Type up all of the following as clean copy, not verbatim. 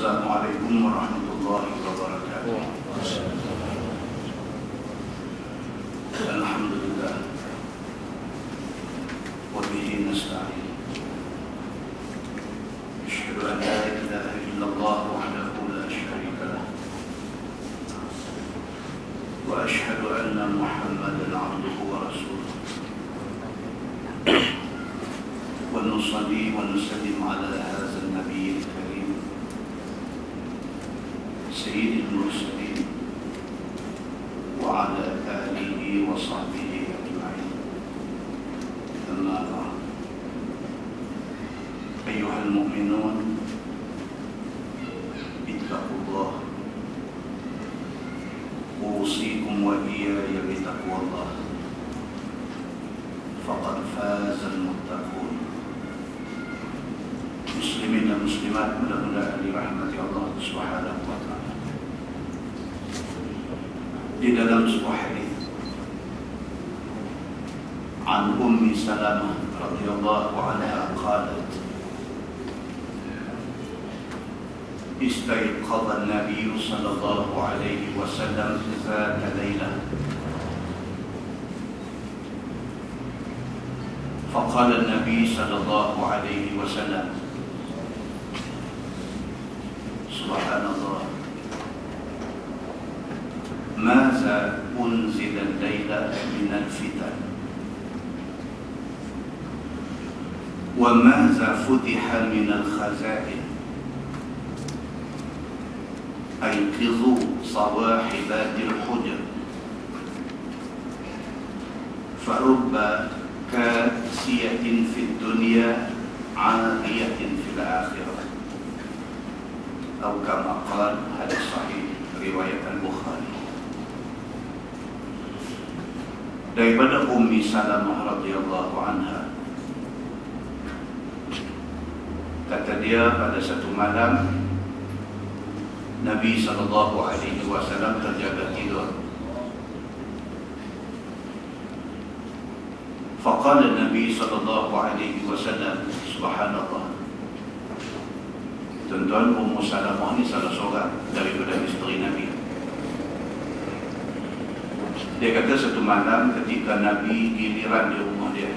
Assalamualaikum warahmatullahi wabarakatuh. Alhamdulillah wa bihi nasta'in. Asyhadu an la ilaha illallah wahdahu la syarika lah wa asyhadu anna Muhammadan 'abduhu wa rasuluh. Wa nusalli wa nusallim ala hadzal nabiyil karim sayyidil mursalin wa ala alihi wa sahbihi ajma'in. Amma ba'd. Ayyuhal mu'minun, ittaqullah. Usikum wa iyaya bitaqwallah. Faqad fazal muttaqun. Muslimin dan muslimat, mudah-mudahan dirahmati Allah Subhanahu wa ta'ala. Di dalam sebuah hadis an Ummi Salamah radhiyallahu anha qalat istayqadha an-nabiy sallallahu alaihi wasallam zata laylah faqala an-nabiy sallallahu alaihi wasallam subhanallah ماذا أنزل الليلة من الفتن وماذا فتح من الخزائن أيقظوا صواحب الحجر فرب كاسية في الدنيا عارية في الآخرة أو كما قال هذا صحيح رواية البخاري. Daripada Ummi Salamah radhiyallahu anha, kata dia, pada satu malam Nabi sallallahu alaihi wasallam terjaga tidur. Faqala Nabi sallallahu alaihi wasallam subhanallah. Tuan-tuan, Ummu Salamah ni salah seorang daripada isteri Nabi. Dia kata satu malam ketika Nabi giliran di rumah dia,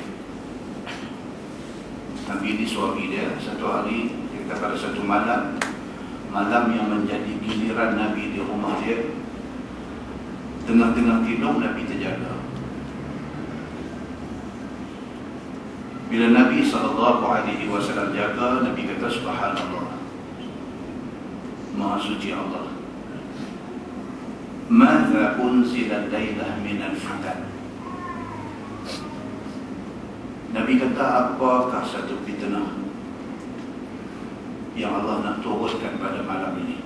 Nabi ini suami dia, satu hari, kita pada satu malam yang menjadi giliran Nabi di rumah dia, tengah-tengah tidur Nabi terjaga. Bila Nabi SAW jaga, Nabi kata subhanallah, Maha suci Allah. Mādhā unzila laylah minal fitan. Nabi kata, apakah satu fitnah yang Allah nak turunkan pada malam ini?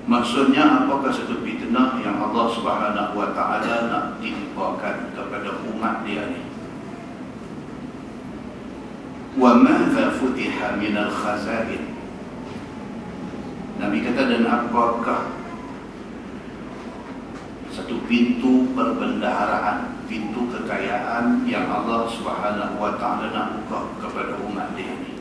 Maksudnya, apakah satu fitnah yang Allah Subhanahu wa ta'ala nak timpakan kepada umat dia ni? Wa mādhā futiha minal khazāin. Nabi kata, dan apakah satu pintu perbendaharaan, pintu kekayaan yang Allah Subhanahu wa ta'ala nak buka kepada umat dia ini?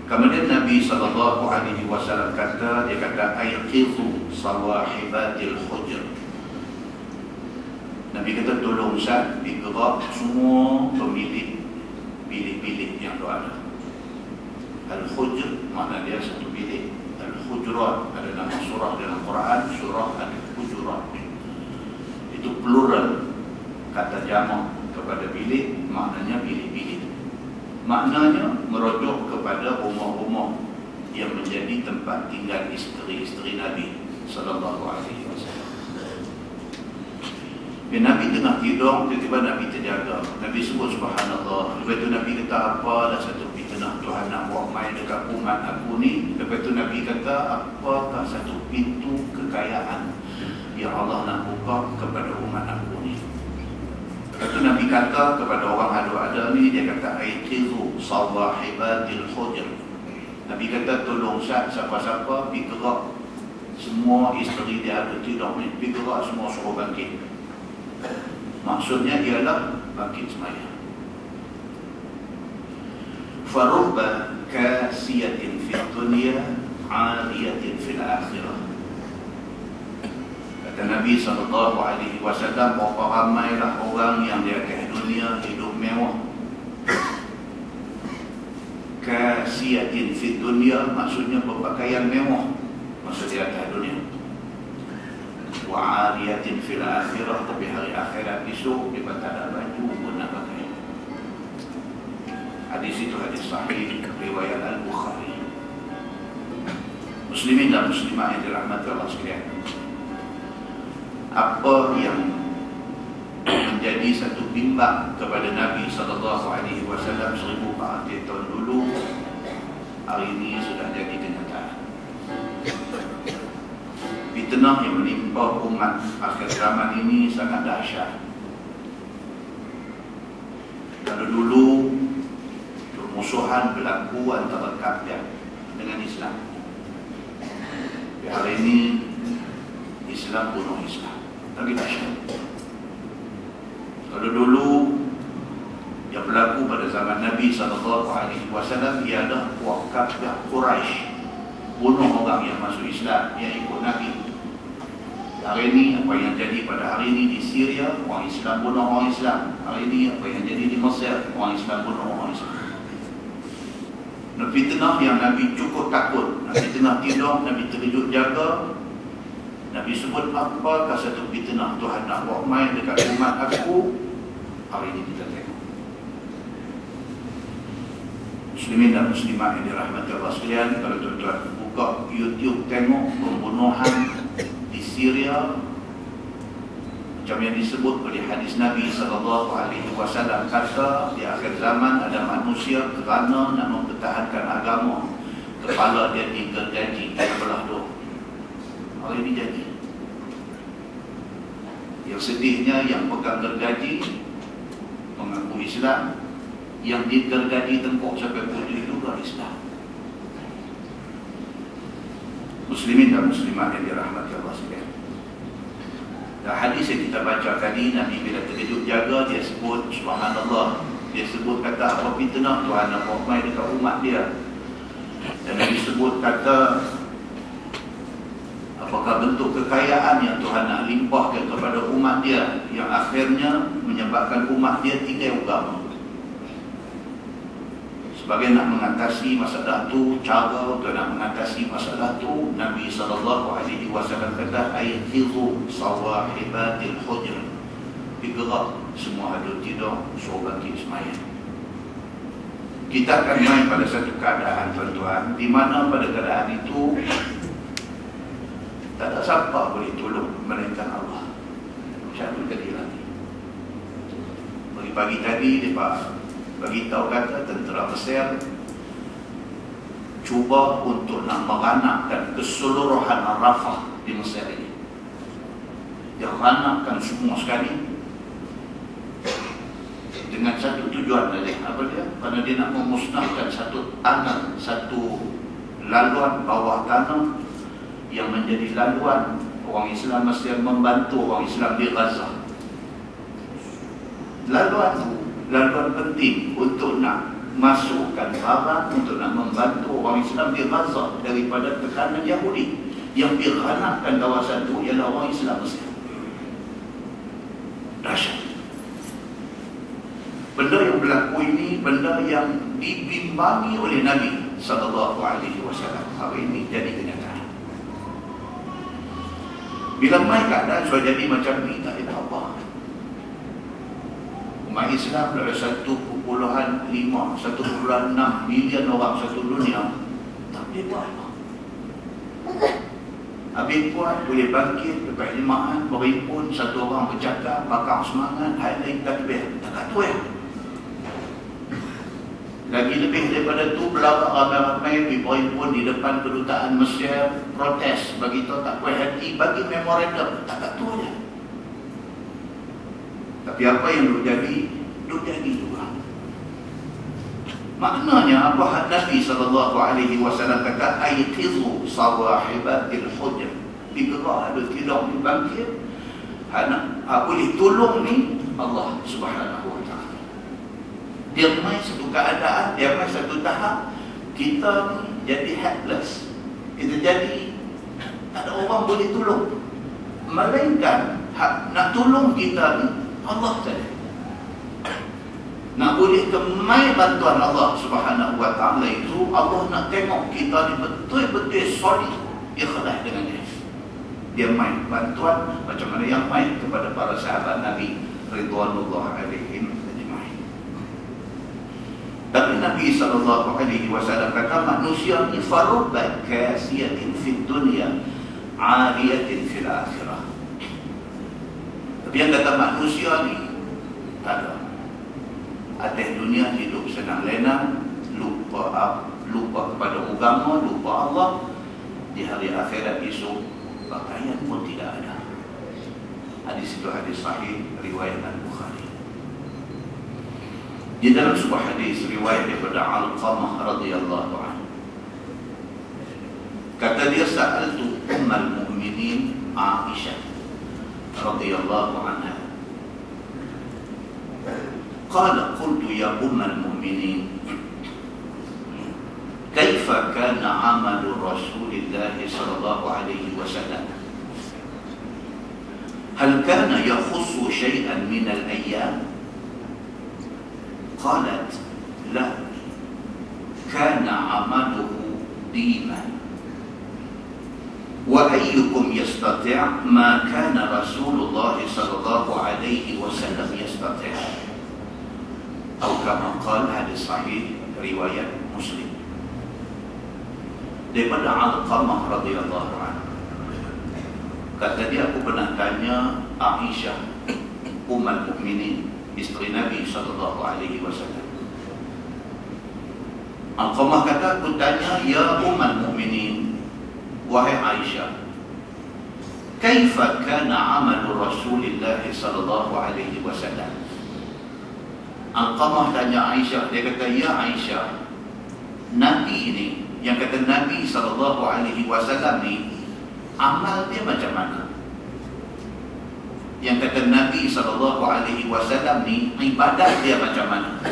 Kemudian Nabi SAW kata, dia kata, ayqizu sawahibatil hujr. Nabi kata, tolong Ustaz, digerak semua pemilik bilik-bilik yang ada. Al-Hujr makna dia satu bilik. Al-Hujurat ada nama surah dalam Quran, surah Al-Hujurat. Itu plural, kata jamak kepada bilik, maknanya bilik-bilik. Maknanya merujuk kepada rumah-rumah yang menjadi tempat tinggal isteri-isteri Nabi sallallahu alaihi wasallam. Bila Nabi tengah tidur, tiba-tiba Nabi terjaga. Nabi sebut subhanallah. Lepas itu Nabi kata, apalah satu fitnah Tuhan nak buat main dekat umat aku ni. Lepas itu Nabi kata, apakah satu pintu kekayaan yang Allah nak buka kepada umat aku ni? Lepas itu Nabi kata kepada orang ada-ada ni, dia kata, ayqizu sawahibatil hujr. Nabi kata, tolong siapa-siapa pergi gerak semua isteri dia ada tidur ni, pergi gerak semua suruh bangkit. Maksudnya ialah bangkit sembahyang. Farubba kasiyatin fid dunya ariyatin fil akhirah. Kata Nabi SAW, berapa ramailah orang yang di atas dunia hidup mewah. Kasiyatin fid dunya maksudnya berpakaian mewah, maksud di atas dunia. Wa ariyatin fil akhirah, tapi hari akhirat esok dia tak ada baju pun nak pakai. Hadis itu hadis sahih riwayat Al-Bukhari. Muslimin dan muslimah yang dirahmati Allah sekalian, apa yang menjadi satu bimbang kepada Nabi SAW 1400 tahun dulu, hari ini sudah jadi kenyataan. Fitnah yang menimpa umat akhir zaman ini sangat dahsyat. Kalau dulu permusuhan berlaku antara kafir dengan Islam, hari ini Islam bunuh Islam, lagi dahsyat. Kalau dulu yang berlaku pada zaman Nabi SAW ialah puak kafir Quraisy bunuh orang yang masuk Islam, yang ikut Nabi. Hari ini apa yang jadi pada hari ini di Syria, orang Islam bunuh orang Islam. Hari ini apa yang jadi di Mesir, orang Islam bunuh orang Islam. Fitnah yang Nabi cukup takut, Nabi tengah tidur, Nabi terkejut jaga. Nabi sebut, apakah satu fitnah Tuhan nak buat main dekat umat aku? Hari ini kita tengok. Muslimin dan muslimat yang dirahmati Allah sekalian, kalau tuan-tuan buka YouTube tengok pembunuhan di Syria, macam yang disebut oleh hadis Nabi SAW, kata di akhir zaman ada manusia kerana nak mempertahankan agama, kepala dia digergaji belah dua. Hari ini jadi. Yang sedihnya yang pegang gergaji mengaku Islam, yang digergaji tengkok sampai putih juga Islam. Muslimin dan muslimat yang dirahmati Allah sekalian, dan hadis yang kita baca tadi, Nabi bila terkejut jaga, dia sebut subhanallah, dia sebut kata apa fitnah Tuhan nak buat main dekat umat dia. Dan Nabi sebut kata, apakah bentuk kekayaan yang Tuhan nak limpahkan kepada umat dia, yang akhirnya menyebabkan umat dia tinggal agama. Sebagai nak mengatasi masalah tu, cara untuk nak mengatasi masalah tu, Nabi SAW kata, ayhizu sawahibatil hujr, digerak semua ada tidur, suruh bangkit semayang. Kita akan main pada satu keadaan tuan-tuan, di mana pada keadaan itu tak ada siapa boleh tolong melainkan Allah. Macam tadi lagi. Pagi-pagi tadi dia bagi tahu kata tentera Mesir cuba untuk nak meranakkan keseluruhan Rafah di Mesir ini. Dia ranakkan semua sekali dengan satu tujuan saja. Apa dia? Kerana dia nak memusnahkan satu tanah, satu laluan bawah tanah yang menjadi laluan orang Islam Mesir membantu orang Islam di Gaza. Laluan penting untuk nak masukkan barang, untuk nak membantu orang Islam di Gaza daripada tekanan Yahudi. Yang diranakkan kawasan itu ialah orang Islam Mesir. Dahsyat. Benda yang berlaku ini benda yang dibimbangi oleh Nabi SAW. Hari ini jadi kenyataan. Bila mai keadaan sudah jadi macam ni, tak ada apa. Umat Islam dari 1.5, 1.6 bilion orang satu dunia, tak boleh buat apa. Habis puan boleh bangkit dekat jemaah, berhimpun, satu orang bercakap, bakar semangat, highlight takbir, tak tahu ya. Lagi lebih daripada tu, berlawak ramai-ramai pergi berhimpun di depan kedutaan Mesir, protes, bagi tahu tak puas hati, bagi memorandum, tak tahu je. Tapi apa yang duk jadi juga. Maknanya apa Nabi SAW kata, ayqizu sawahibatil hujr, digerak ada tidur dibangkit, boleh tolong ni Allah Subhanahu wa ta'ala. Di Dia main satu keadaan, dia main satu tahap, kita ni jadi helpless. Kita jadi tak ada orang boleh tolong. Melainkan nak tolong kita ni Allah saja. Nak boleh kemai bantuan Allah Subhanahu wa ta'ala itu, Allah nak tengok kita ni betul-betul solid, ikhlas dengan dia. Dia main bantuan macam mana yang main kepada para sahabat Nabi ridwanullah alaihim ajma'in. Tapi Nabi SAW kata manusia ni farubba kasiyatin fid dunya ariyatin fil akhirah. Tapi yang kata manusia ni tak ada. Atas dunia hidup senang lenang, lupa kepada agama, lupa Allah. Di hari akhirat esok pakaian pun tidak ada. Hadis itu hadis sahih riwayat Al-Bukhari. Di dalam sebuah hadis riwayat daripada Alqamah radhiyallahu anhu, kata dia, sa'altu ummul mu'minin Aisyah radhiyallahu anha. Qala qultu ya ummul mu'minin kaifa kana 'amalu Rasulillah sallallahu alaihi wasallam? Hal kana yakhussu shay'an min al-ayyam? Qalat la, kana 'amaluhu diman. Wa ayyukum yastati' ma kana Rasulullah sallallahu alaihi wasallam yastati'. Atau kama qala, hadis sahih riwayat Muslim. Daripada Alqamah radhiyallahu anhu, kata dia, aku pernah tanya Aisyah ummul mukminin, isteri Nabi sallallahu alaihi wasallam. Alqamah kata, aku tanya, ya ummul mukminin, wahai Aisyah, kaifa kana amalu Rasulillah sallallahu alaihi wasallam? Alqamah tanya Aisyah, dia kata, ya Aisyah, Nabi ini, yang kata Nabi sallallahu alaihi wasallam ni, amal dia macam mana? Yang kata Nabi sallallahu alaihi wasallam ni, ibadat dia macam mana?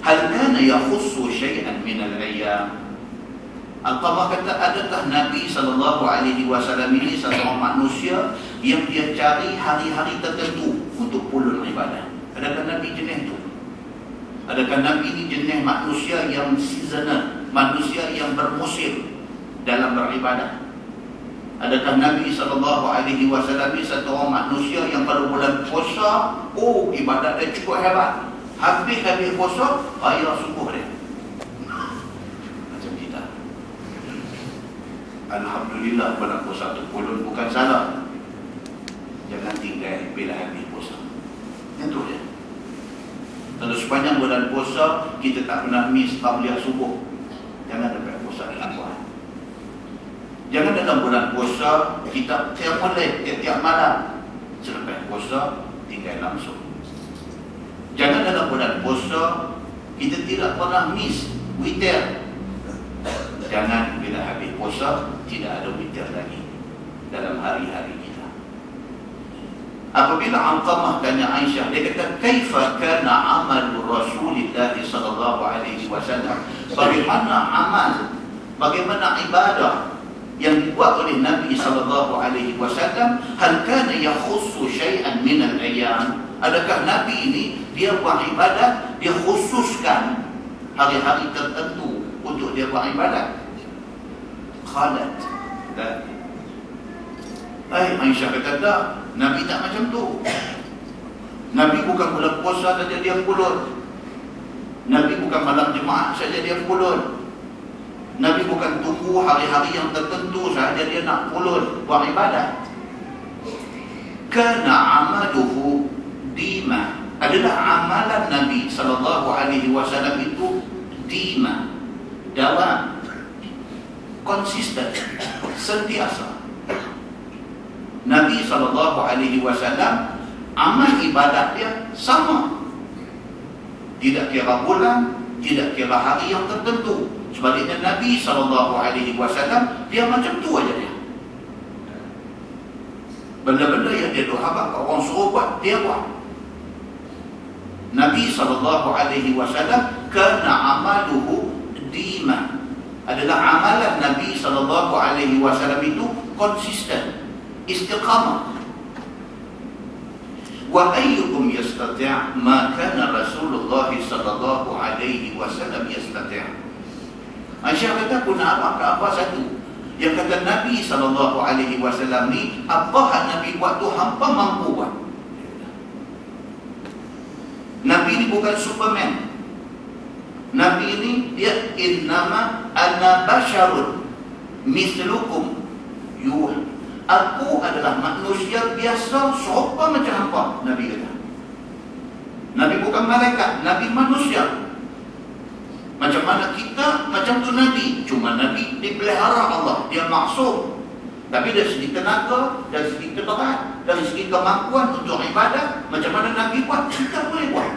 Hal kana yakhussu syai'an min al-ayyam? Alqamah kata, adakah Nabi sallallahu alaihi wasallam ini seorang manusia yang dia cari hari-hari tertentu untuk pulun ibadah? Adakah Nabi jenis itu? Adakah Nabi ini jenis manusia yang seasonal, manusia yang bermusim dalam beribadah? Adakah Nabi SAW ini satu orang manusia yang pada bulan puasa, oh ibadat dia cukup hebat, habis puasa, ayah subuh dia? Macam kita. Alhamdulillah bulan puasa tu pulun bukan salah. Jangan tinggal bila habis puasa. Itu dia. Kalau sepanjang bulan puasa kita tak pernah miss tahliyah subuh, jangan dapat puasa dalam bulan. Jangan dalam bulan puasa kita tiap malam, selepas puasa tinggal langsung. Jangan dalam bulan puasa kita tidak pernah miss witir. Jangan bila habis puasa tidak ada witir lagi dalam hari-hari kita. Apabila Alqamah tanya Aisyah, dia kata, kaifa kana amalu Rasulillah sallallahu alaihi wasallam? Bagaimana amal, bagaimana ibadah yang dibuat oleh Nabi sallallahu alaihi wasallam? Hal kana yakhussu syai'an min al-ayyam? Adakah Nabi ini dia buat ibadat, dia khususkan hari-hari tertentu untuk dia buat ibadat? Qalat la. Aisyah kata, tak, Nabi tak macam tu. Nabi bukan bulan puasa saja dia pulun. Nabi bukan malam Jumaat saja dia pulun. Nabi bukan tunggu hari-hari yang tertentu saja dia nak pulun buat ibadat. Kana amaluhu dima. Adalah amalan Nabi sallallahu alaihi wasallam itu dima, dawam, konsisten, sentiasa. Nabi SAW amal ibadat dia sama, tidak kira bulan, tidak kira hari yang tertentu. Sebaliknya Nabi SAW dia macam tu aja dia. Benda-benda yang dia doakan orang suruh buat, dia buat. Nabi SAW kana amaluhu dima. Adalah amalan Nabi SAW itu konsisten, istiqamah. Wa ayyukum yastati' ma kana Rasulullah SAW yastati'. Aisyah kata, pun apa satu yang kata Nabi SAW ni, apa yang Nabi buat tu hampa mampu buat. Nabi ni bukan Superman. Nabi ini dia innama ana basyarun mislukum yuh. Aku adalah manusia biasa serupa macam hampa. Nabi kata. Nabi bukan malaikat, Nabi manusia. Macam mana kita, macam tu Nabi. Cuma Nabi dipelihara Allah, dia maksum. Tapi dari segi tenaga, dari segi keberat, dari segi kemampuan untuk ibadah, macam mana Nabi buat, kita boleh buat.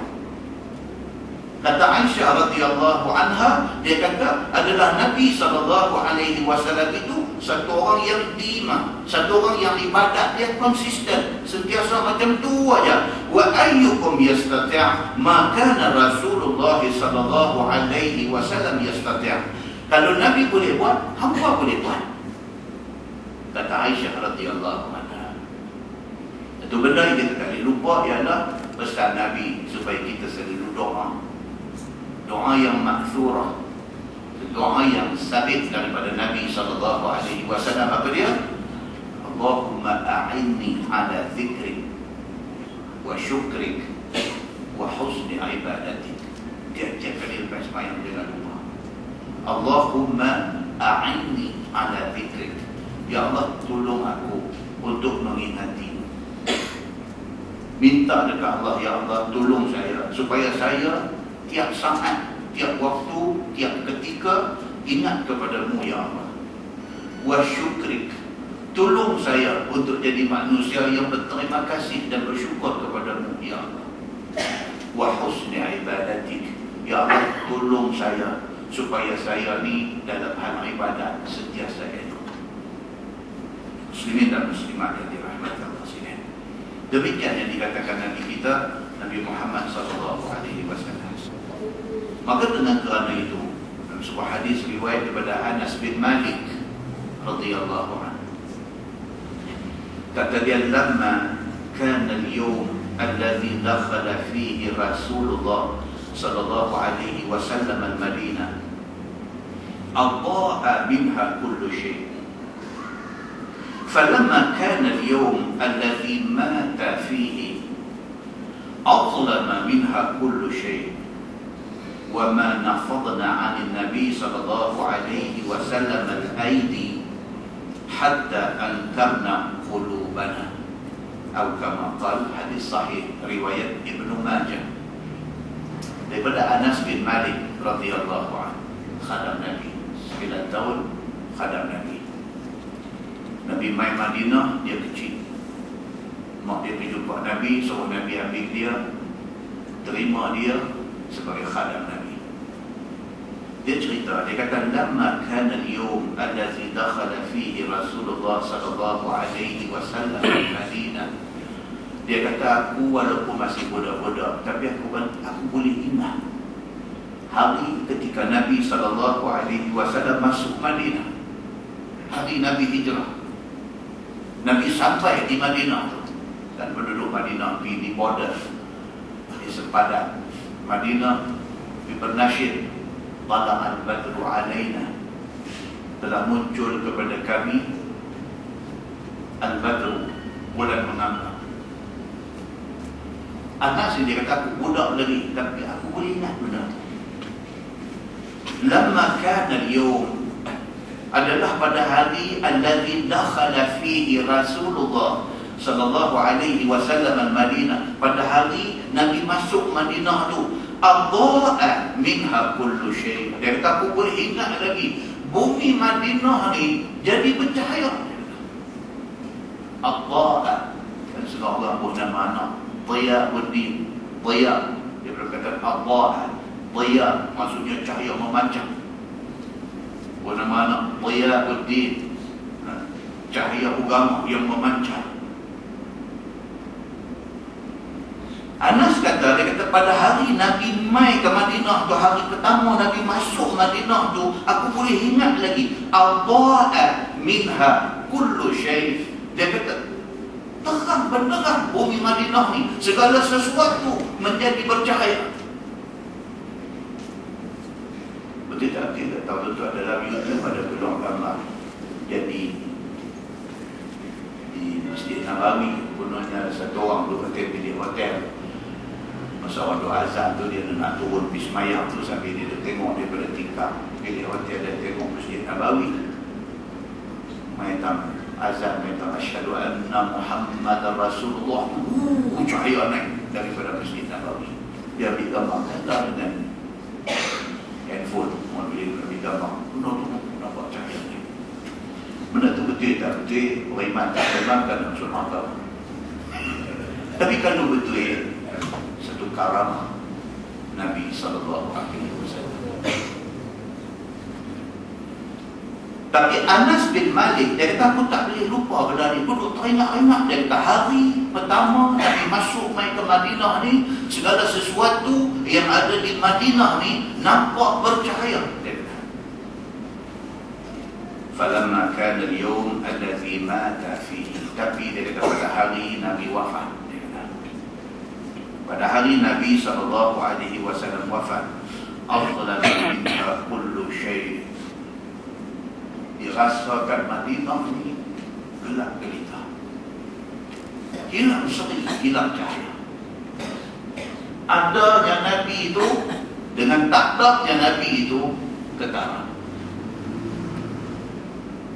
Kata Aisyah radhiyallahu anha, dia kata adalah Nabi SAW itu satu orang yang dima, satu orang yang ibadat dia konsisten, sentiasa macam tu aja. Wa ayyukum yastati' ma kana Rasulullah SAW yastati'. Kalau Nabi boleh buat, hamba boleh buat. Kata Aisyah radhiyallahu anha. Itu benda yang kita tak boleh lupa ialah pesan Nabi supaya kita selalu doa. Doa yang maksurah, doa yang sabit daripada Nabi SAW. Apa dia? Allahumma a'inni ala zikrik wa syukrik wa husni ibadatik. Tiap-tiap kali lepas sembahyang jangan lupa, Allahumma a'inni ala zikrik. Ya Allah, tolong aku untuk mengingati. Minta dekat Allah, ya Allah tolong saya supaya saya tiap saat, tiap waktu, tiap ketika ingat kepadamu ya Allah. Wa syukrik, tolong saya untuk jadi manusia yang berterima kasih dan bersyukur kepadamu ya Allah. Wa husni ibadatik, ya Allah tolong saya supaya saya ni dalam hal ibadat sentiasa elok. Muslimin dan muslimat yang dirahmati Allah sekalian. Demikian yang dikatakan Nabi kita, Nabi Muhammad SAW. Maka dengan kerana itu, dalam sebuah hadis riwayat daripada Anas bin Malik radhiyallahu anhu, kata dia, lamma kana al-yawm alladhi dakhala fihi Rasulullah sallallahu alaihi wasallam al-Madinah, adha'a minha kullu shay'. فلما كان اليوم الذي مات فيه أظلم منها كل شيء وما نفضنا عن النبي صلى الله عليه وسلم الأيدي حتى أنكرنا قلوبنا أو كما قال حديث صحيح رواية ابن ماجه daripada Anas bin Malik radhiyallahu anhu, khadam Nabi 9 tahun, khadam Nabi. Nabi mai Madinah, dia kecil. Mak dia pergi jumpa Nabi, suruh Nabi ambil dia, terima dia sebagai khadam Nabi. Dia cerita, dia kata, lamma kana al-yawm allazi dakhala fihi Rasulullah sallallahu alaihi wasallam al-Madinah. Dia kata, aku walaupun masih budak-budak, tapi aku boleh ingat hari ketika Nabi sallallahu alaihi wasallam masuk Madinah. Hari Nabi hijrah. Nabi sampai di Madinah tu, dan penduduk Madinah di border, di sepadan Madinah bernasyid, Tala al-Badru alaina, telah muncul kepada kami Al-Badru, bulan mengambil. Anas dia kata, aku budak lagi, tapi aku boleh ingat benda. Lamma kana al-yawm, adalah pada hari allazi dakhala fihi Rasulullah sallallahu alaihi wasallam al-Madinah, pada hari Nabi masuk Madinah tu, adha'a minha kullu shay'. Dia kata, aku boleh ingat lagi, bumi Madinah ni jadi bercahaya. Adha'a, dan segala Allah pun nama anak Dhiyauddin. Dhiya, dia berkata adha'a, Dhiya maksudnya cahaya memancar. Nama anak Dhiyauddin, cahaya agama yang memancar. Anas kata, dia kata, pada hari Nabi mai ke Madinah tu, hari pertama Nabi masuk Madinah tu, aku boleh ingat lagi, adha'a minha kullu syai'. Dia kata terang benderang bumi Madinah ni, segala sesuatu menjadi bercahaya. Betul tak? Kita tahu betul dalam YouTube ada peluang gambar. Jadi di Masjid Nabawi, gunanya ada satu orang tu hotel, pilih hotel. Masa waktu azan tu dia nak turun pergi semayang tu, sambil dia tengok daripada tingkap pilih hotel dan tengok Masjid Nabawi. Main tam azan, main tam asyhadu anna Muhammadar Rasulullah. Cahaya naik daripada Masjid Nabawi. Dia ambil gambar kata dengan handphone, orang boleh ambil gambar. Nampak cahaya ni. Benda tu betul tak betul? Orang iman tak iman kan maksud mata. Tapi kalau betul satu karamah Nabi SAW. Tapi Anas bin Malik, dia kata aku tak boleh lupa benda ni. Aku duduk teringat-ingat. Dia kata hari pertama Nabi masuk main ke Madinah ni, segala sesuatu yang ada di Madinah ni nampak bercahaya. Dia kata falamma kana al-yawm alladhi mata fihi. Tapi dia kata pada hari Nabi wafat, pada hari Nabi SAW wafat, afdala minha kullu syai'. Dirasakan Madinah ni gelap gelita, hilang seri, hilang cahaya. Adanya Nabi itu dengan tak adanya Nabi itu ketara.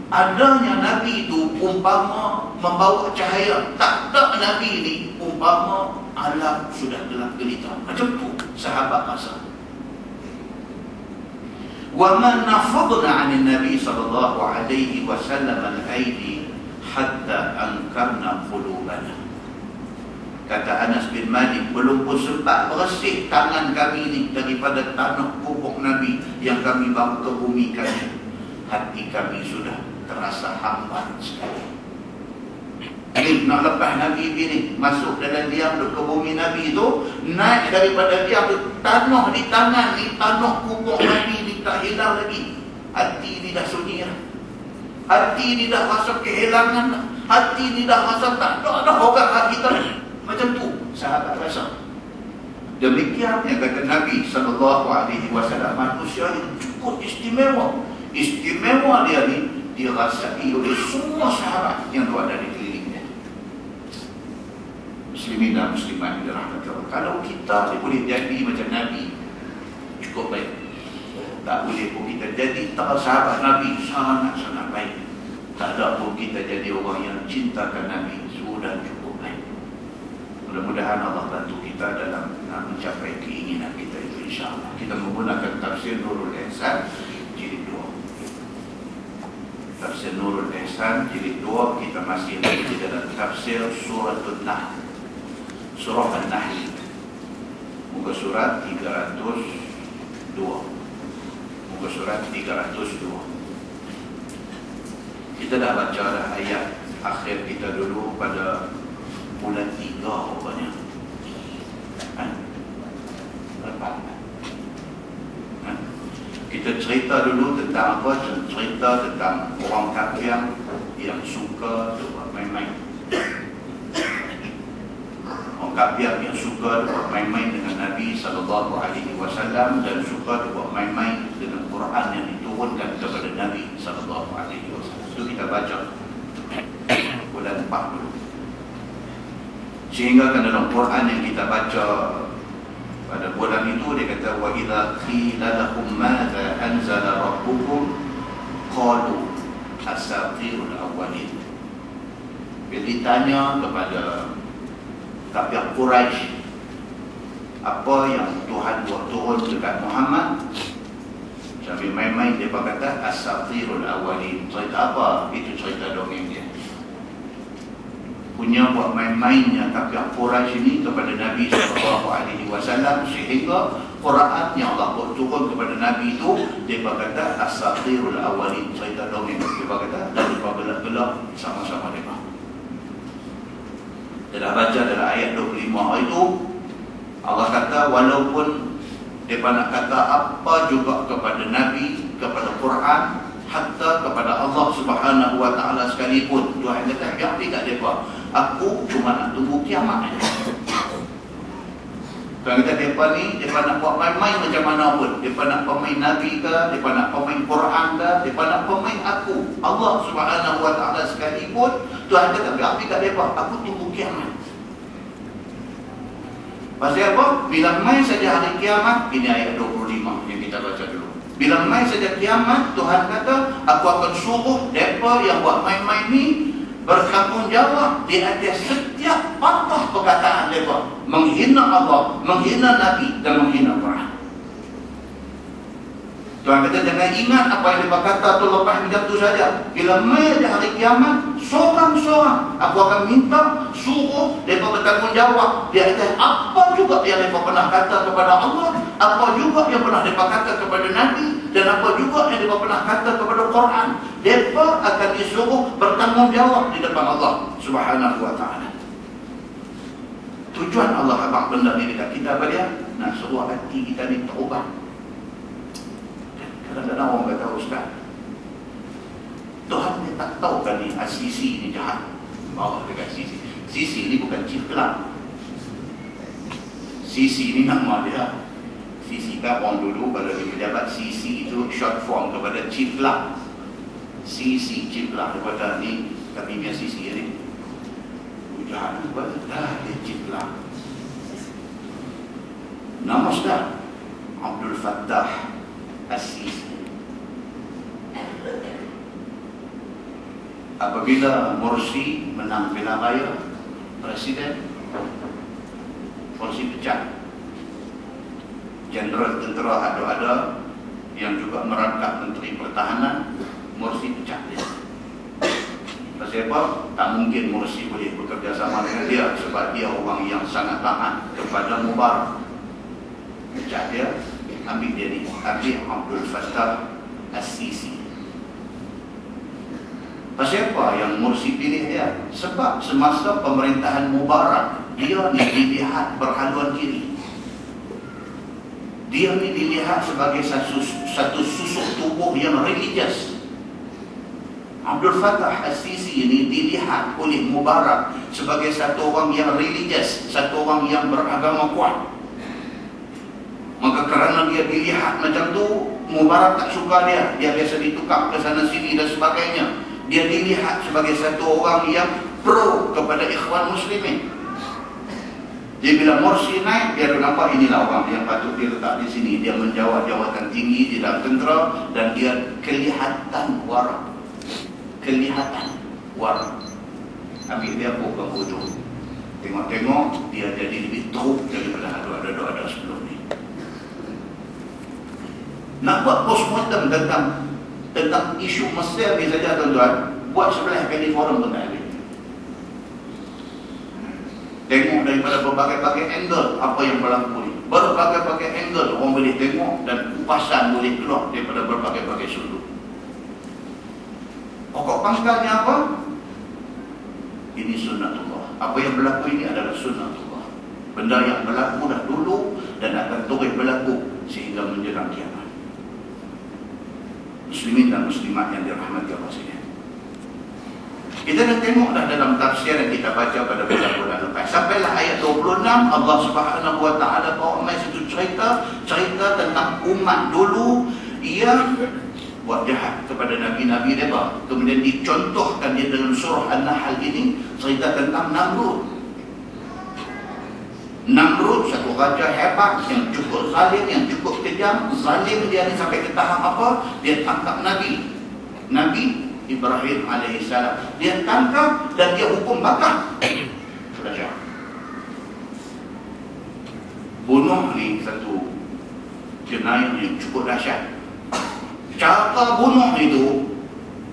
Adanya Nabi itu umpama membawa cahaya, tak ada Nabi ini umpama alam sudah gelap gelita. Macam tu sahabat masa. وَمَا نَفَضْنَا عَنِ النَّبِي صلى الله عليه وسلم الْأَيْدِي حَتَّى أَنْكَرْنَا قُلُوبَنَا. Kata Anas bin Malik, belum pun sempat bersih tangan kami ini daripada tanah kubur Nabi yang kami bawa ke bumi kami, hati kami sudah terasa hambar sekali. Ini nak lepas Nabi ini masuk dalam diam ke bumi Nabi itu, naik daripada diam ke tanah di tangan ni, tanah kubur Nabi ni tak hilang lagi. Hati ni dah sunyi dah. Hati ni dah rasa kehilangan dah. Hati ni dah rasa tak ada orang hati kita. Macam tu sahabat rasa. Demikian yang kata Nabi SAW, manusia yang cukup istimewa. Istimewa dia ni dirasai oleh semua sahabat yang ada di kelilingnya. Muslimin dan muslimat yang dirahmati Allah. Kalau kita ni boleh jadi macam Nabi, cukup baik. Tak boleh pun kita jadi tak sahabat Nabi, sangat-sangat baik. Tak ada pun kita jadi orang yang cintakan Nabi, sudah cukup baik. Mudah-mudahan Allah bantu kita dalam mencapai keinginan kita itu, insyaAllah. Kita menggunakan tafsir Nurul Ihsan jilid 2. Tafsir Nurul Ihsan jilid 2. Kita masih lagi dalam tafsir Suratul Nahl, Surah An-Nahl, muka surat 302. Muka surat 302. Kita dah baca dah ayat akhir kita dulu pada bulan 3 rupanya. Lepas kita cerita dulu tentang apa? Cerita tentang orang kafir yang suka buat main-main. Orang kafir yang suka buat main-main dengan Nabi SAW dan suka buat main-main dengan Quran yang diturunkan kepada Nabi SAW. Itu kita baca bulan 4 dulu. Sehingga kan dalam Quran yang kita baca pada bulan itu dia kata wa idza qila lahum madza anzala rabbukum qalu asatirul awwalin. Bila ditanya kepada kafir Quraisy apa yang Tuhan buat turun dekat Muhammad, sambil main-main dia berkata asatirul awwalin. Cerita apa? Itu cerita dongeng dia. Punya buat main-mainnya kafir Quraisy ini kepada Nabi SAW, sehingga Quran yang Allah buat turun kepada Nabi itu dia berkata asatirul awwalin, cerita dongeng. Dia berkata dan gelap-gelap sama-sama mereka. Dia dah baca dalam ayat 25 itu Allah kata walaupun mereka nak kata apa juga kepada Nabi, kepada Quran, hatta kepada Allah Subhanahu Wa Taala sekalipun, Tuhan kata biar tidak mereka, aku cuma nak tunggu kiamat aja. Tuhan kata mereka nak buat main-main macam mana pun, mereka nak pemain Nabi ke, mereka nak pemain Quran ke, mereka nak pemain aku, Allah Subhanahu Wa Taala sekalipun, Tuhan kata biar tidak mereka, aku tunggu kiamat. Pasal apa? Bila mai saja hari kiamat, ini ayat 25 yang kita baca dulu. Bila mai saja kiamat, Tuhan kata, aku akan suruh mereka yang buat main-main ni bertanggungjawab di atas setiap patah perkataan mereka, menghina Allah, menghina Nabi dan menghina Quran. Tuhan kata jangan ingat apa yang mereka kata tu lepas macam tu saja. Bila mai ada hari kiamat, seorang-seorang aku akan minta suruh mereka bertanggungjawab di atas apa juga yang mereka pernah kata kepada Allah, apa juga yang pernah mereka kata kepada Nabi, dan apa juga yang mereka pernah kata kepada Quran. Mereka akan disuruh bertanggungjawab di depan Allah Subhanahu Wa Taala. Tujuan Allah abang benda ni dekat kita apa dia? Nak suruh hati kita ni terubah. Kadang-kadang orang kata, Ustaz, Tuhan ni tak tahu kan ni Sisi ni jahat. Bawah dekat Sisi. Sisi ni bukan chief club. Sisi ni nama dia. Sisi kan orang dulu pada dia pejabat, Sisi itu short form kepada chief club. Sisi chief club daripada ni kami punya Sisi ni. Jahat tu dah dia chief club. Nama Ustaz Abdul Fattah As-Sisi. Apabila Morsi menang pilihan raya presiden, Morsi pecat. Jeneral tentera ada yang juga merangkap menteri pertahanan, Morsi pecat dia. Pasal apa? Tak mungkin Morsi boleh bekerjasama dengan dia sebab dia orang yang sangat taat kepada Mubarak. Pecat dia, ambil dia ni, ambil Abdul Fattah As-Sisi. Pasal apa yang Morsi pilih dia? Sebab semasa pemerintahan Mubarak, dia ni dilihat berhaluan diri. Dia ni dilihat sebagai satu susuk tubuh yang religius. Abdul Fattah As-Sisi ini dilihat oleh Mubarak sebagai satu orang yang religius, satu orang yang beragama kuat. Maka kerana dia dilihat macam tu, Mubarak tak suka dia. Dia biasa ditukar ke sana sini dan sebagainya. Dia dilihat sebagai satu orang yang pro kepada ikhwan muslimin. Dia bila Morsi naik, dia nampak inilah orang yang patut dia letak di sini. Dia menjawab jawatan tinggi di dalam tentera dan dia kelihatan warak. Kelihatan warak. Ambil dia buka hujung. Tengok-tengok dia jadi lebih teruk daripada ada sebelum ni. Nak buat postmortem tentang isu Mesir ni saja tuan-tuan, buat 11 kali forum pun tak habis. Tengok daripada berbagai-bagai angle apa yang berlaku ni. Berbagai-bagai angle orang boleh tengok dan kupasan boleh keluar daripada berbagai-bagai sudut. Pokok pangkalnya apa? Ini sunnatullah. Apa yang berlaku ini adalah sunnatullah. Benda yang berlaku dah dulu dan akan terus berlaku sehingga menjelang kiamat. Muslimin dan muslimat yang dirahmati Allah sekalian. Kita dah tengok dah dalam tafsir yang kita baca pada bulan-bulan lepas. Sampailah ayat 26, Allah Subhanahu Wa Taala bawa mai satu cerita tentang umat dulu yang buat jahat kepada nabi-nabi mereka. Kemudian dicontohkan dia dalam surah An-Nahl ini, cerita tentang Namrud. Namrud satu raja hebat yang cukup zalim, yang cukup kejam. Zalim dia ni sampai ke tahap apa? Dia tangkap Nabi Ibrahim alaihissalam. Dia tangkap dan dia hukum bakar. Sudah jauh. Bunuh ni satu jenayah yang cukup dahsyat. Cara bunuh itu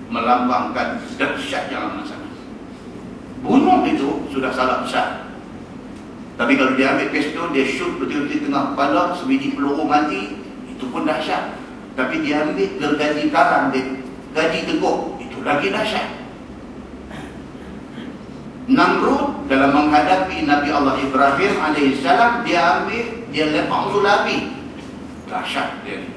melambangkan dahsyat jalan sana. Bunuh itu sudah salah besar. Tapi kalau dia ambil pistol, dia shoot betul-betul tengah kepala, sebiji peluru mati, itu pun dahsyat. Tapi dia ambil gergaji karang, dia gaji teguk, itu lagi dahsyat. Namrud dalam menghadapi Nabi Allah Ibrahim alaihissalam, dia lepak musuh api. Dahsyat dia ni.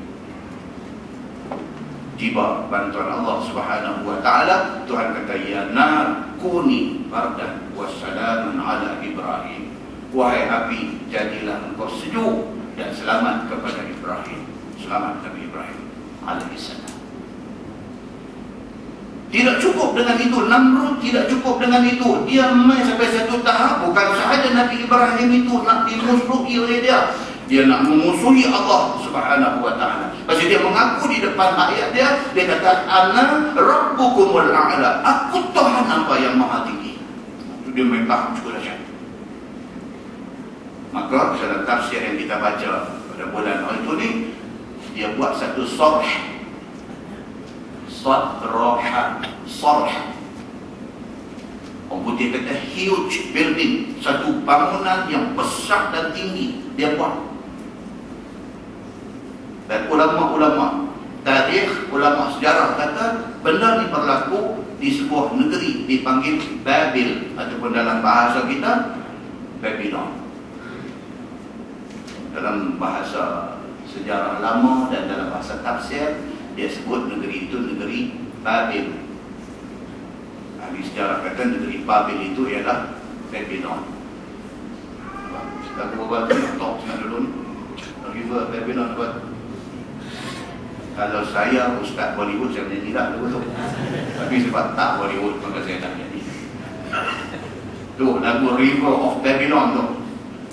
Tiba bantuan Allah Subhanahu wa taala, Tuhan kata, ya nar kuni bardan wassalamun ala Ibrahim. Wahai api, jadilah engkau sejuk dan selamat kepada Ibrahim. Selamat Nabi Ibrahim alaihissalam. Tidak cukup dengan itu, Namrud tidak cukup dengan itu. Dia main sampai satu tahap, bukan sahaja Nabi Ibrahim itu nak dimusuhi oleh dia, dia nak memusuhi Allah Subhanahu wa taala. Pasal dia mengaku di depan ayat dia kata, ana rabbukumul a'la, aku Tuhan apa yang maha tinggi. Itu dia main tahu juga dahsyat. Maka dalam tafsir yang kita baca pada bulan itu ni, dia buat satu sarh, sarh. Orang putih kata huge building, satu bangunan yang besar dan tinggi dia buat. Dan ulama-ulama tarikh, ulama sejarah kata benda ni berlaku di sebuah negeri dipanggil Babil, ataupun dalam bahasa kita Babylon. Dalam bahasa sejarah lama dan dalam bahasa tafsir, dia sebut negeri itu negeri Babil. Ahli sejarah kata negeri Babil itu ialah Babylon. Kita buat talk dulu ni. River Babylon buat. Kalau saya Ustaz Bollywood, saya menyanyi tak dulu. Tapi sebab tak Bollywood, maka saya tak nyanyi. Tu lagu River of Babylon tu.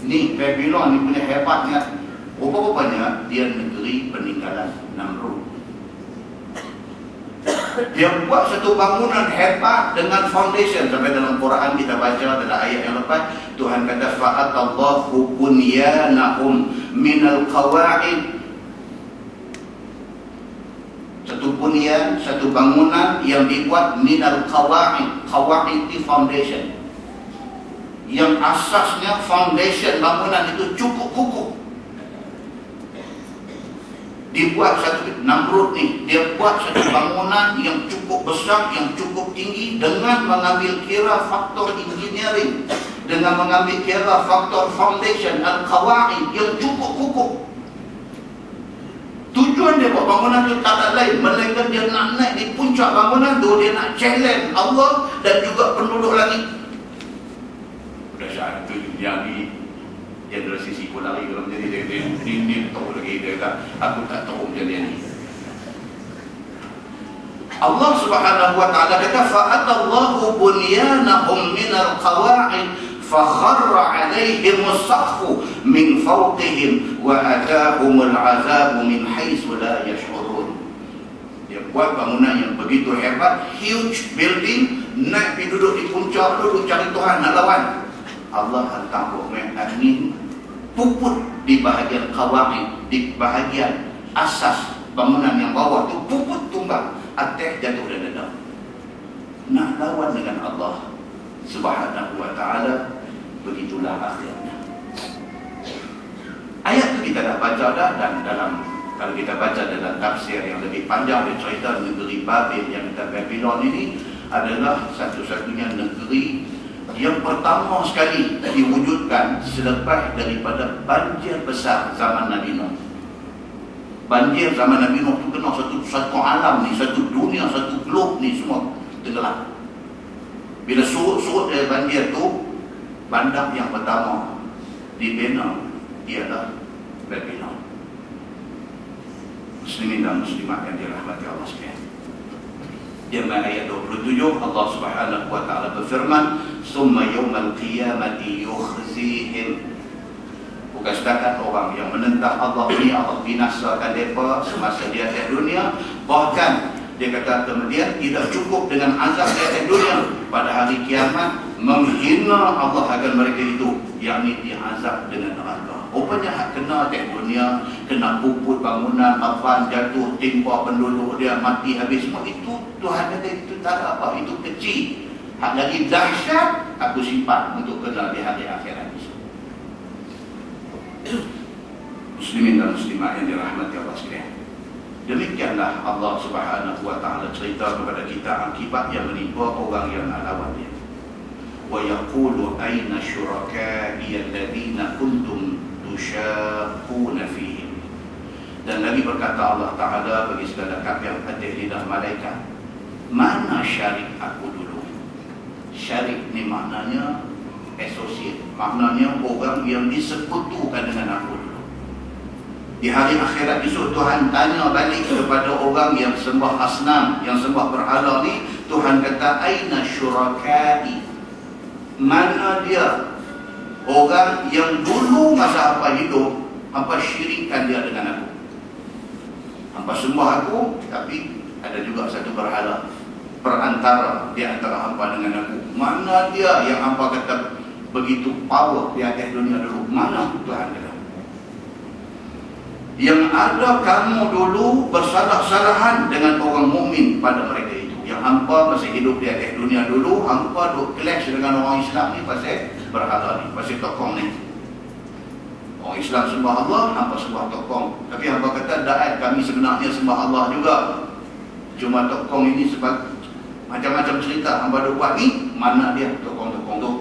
Ni Babylon ni punya hebatnya, rupa-rupanya dia negeri peninggalan Namrud. Dia buat satu bangunan hebat dengan foundation. Sampai dalam Quran kita baca dalam ayat yang lepas, Tuhan kata fa'atallahu bunyanahum minal qawa'id. Satu bunyan, satu bangunan yang dibuat minal qawa'id. Qawa'id di foundation, yang asasnya foundation bangunan itu cukup kukuh. Dibuat satu, Namrud ni dia buat satu bangunan yang cukup besar, yang cukup tinggi, dengan mengambil kira faktor engineering, dengan mengambil kira faktor foundation al-qawaid yang cukup kukuh. Tujuan dia buat bangunan itu tak ada lain melainkan dia nak naik di puncak bangunan tu, dia nak challenge Allah dan juga penduduk langit. Dahsyat itu yang di generasi siku lari kalau menjadi dia tahu lagi, dia kata aku tak tahu menjadi ni. Allah Subhanahu wa taala kata fa'atallahu bunyanahum minal qawa'id fakharra 'alaihim as-saqfu min fawqihim wa atahumul 'adzabu min haitsu la yash'urun. Dia buat bangunan yang begitu hebat, huge building, naik pergi duduk di puncak, duduk cari Tuhan nak lawan. Allah hantar angin puput di bahagian qawaid, di bahagian asas bangunan yang bawah tu puput tumbang, atas jatuh dan dalam. Nak lawan dengan Allah Subhanahu wa taala, begitulah akhirnya. Ayat tu kita dah baca dah, dan dalam, kalau kita baca dalam tafsir yang lebih panjang, dia cerita negeri Babil yang kita Babylon ini adalah satu-satunya negeri yang pertama sekali diwujudkan selepas daripada banjir besar zaman Nabi Nuh. Banjir zaman Nabi Nuh tu kena satu alam ni, satu dunia, satu globe ni semua tenggelam. Bila surut banjir tu, bandar yang pertama dibina ialah Babylon. Muslimin dan muslimat yang dirahmati Allah sekalian. Dalam ayat 27 Allah Subhanahu wa taala berfirman, "Summa yaumal qiyamati yukhzihim." Bukan setakat orang yang menentang Allah ini Allah binasakan mereka semasa di atas dunia, bahkan dia kata kemudian tidak cukup dengan azab di atas dunia, pada hari kiamat menghina Allah akan mereka itu, yakni diazab dengan neraka. Rupanya hak kena atas dunia, kena puput bangunan, afan jatuh, timpa penduduk dia, mati habis semua itu, Tuhan kata itu tak ada apa, itu kecil. Hak lagi dahsyat aku simpan untuk kena di hari akhirat. Muslimin dan muslimat yang dirahmati Allah sekalian. Demikianlah Allah Subhanahu wa taala cerita kepada kita akibat yang menimpa orang yang nak lawan dia. wa yaqulu aina syuraka'i alladhina kuntum tusyaqquna fihim. Dan lagi berkata Allah Ta'ala bagi segala kafir hadis lidah malaikat, mana syarik aku dulu? Syarik ni maknanya associate, maknanya orang yang disekutukan dengan aku dulu. Di hari akhirat esok Tuhan tanya balik kepada orang yang sembah asnam, yang sembah berhala ni. Tuhan kata aina syurakai, mana dia orang yang dulu masa hampa hidup hampa syirikkan dia dengan aku, hampa sembah aku, tapi ada juga satu berhala perantara di antara hampa dengan aku. Mana dia yang hampa kata begitu power di atas dunia dulu? Mana? Tuhan kata, yang ada kamu dulu bersalah-salahan dengan orang mukmin pada mereka itu. Yang hampa masih hidup di atas dunia dulu, hampa duk clash dengan orang Islam ni pasal berhala ni, pasal tokong ni. Orang Islam sembah Allah, hampa sembah tokong. Tapi hampa kata daat kami sebenarnya sembah Allah juga, cuma tokong ini sebab macam-macam cerita hampa duk buat ni. Mana dia tokong-tokong tu?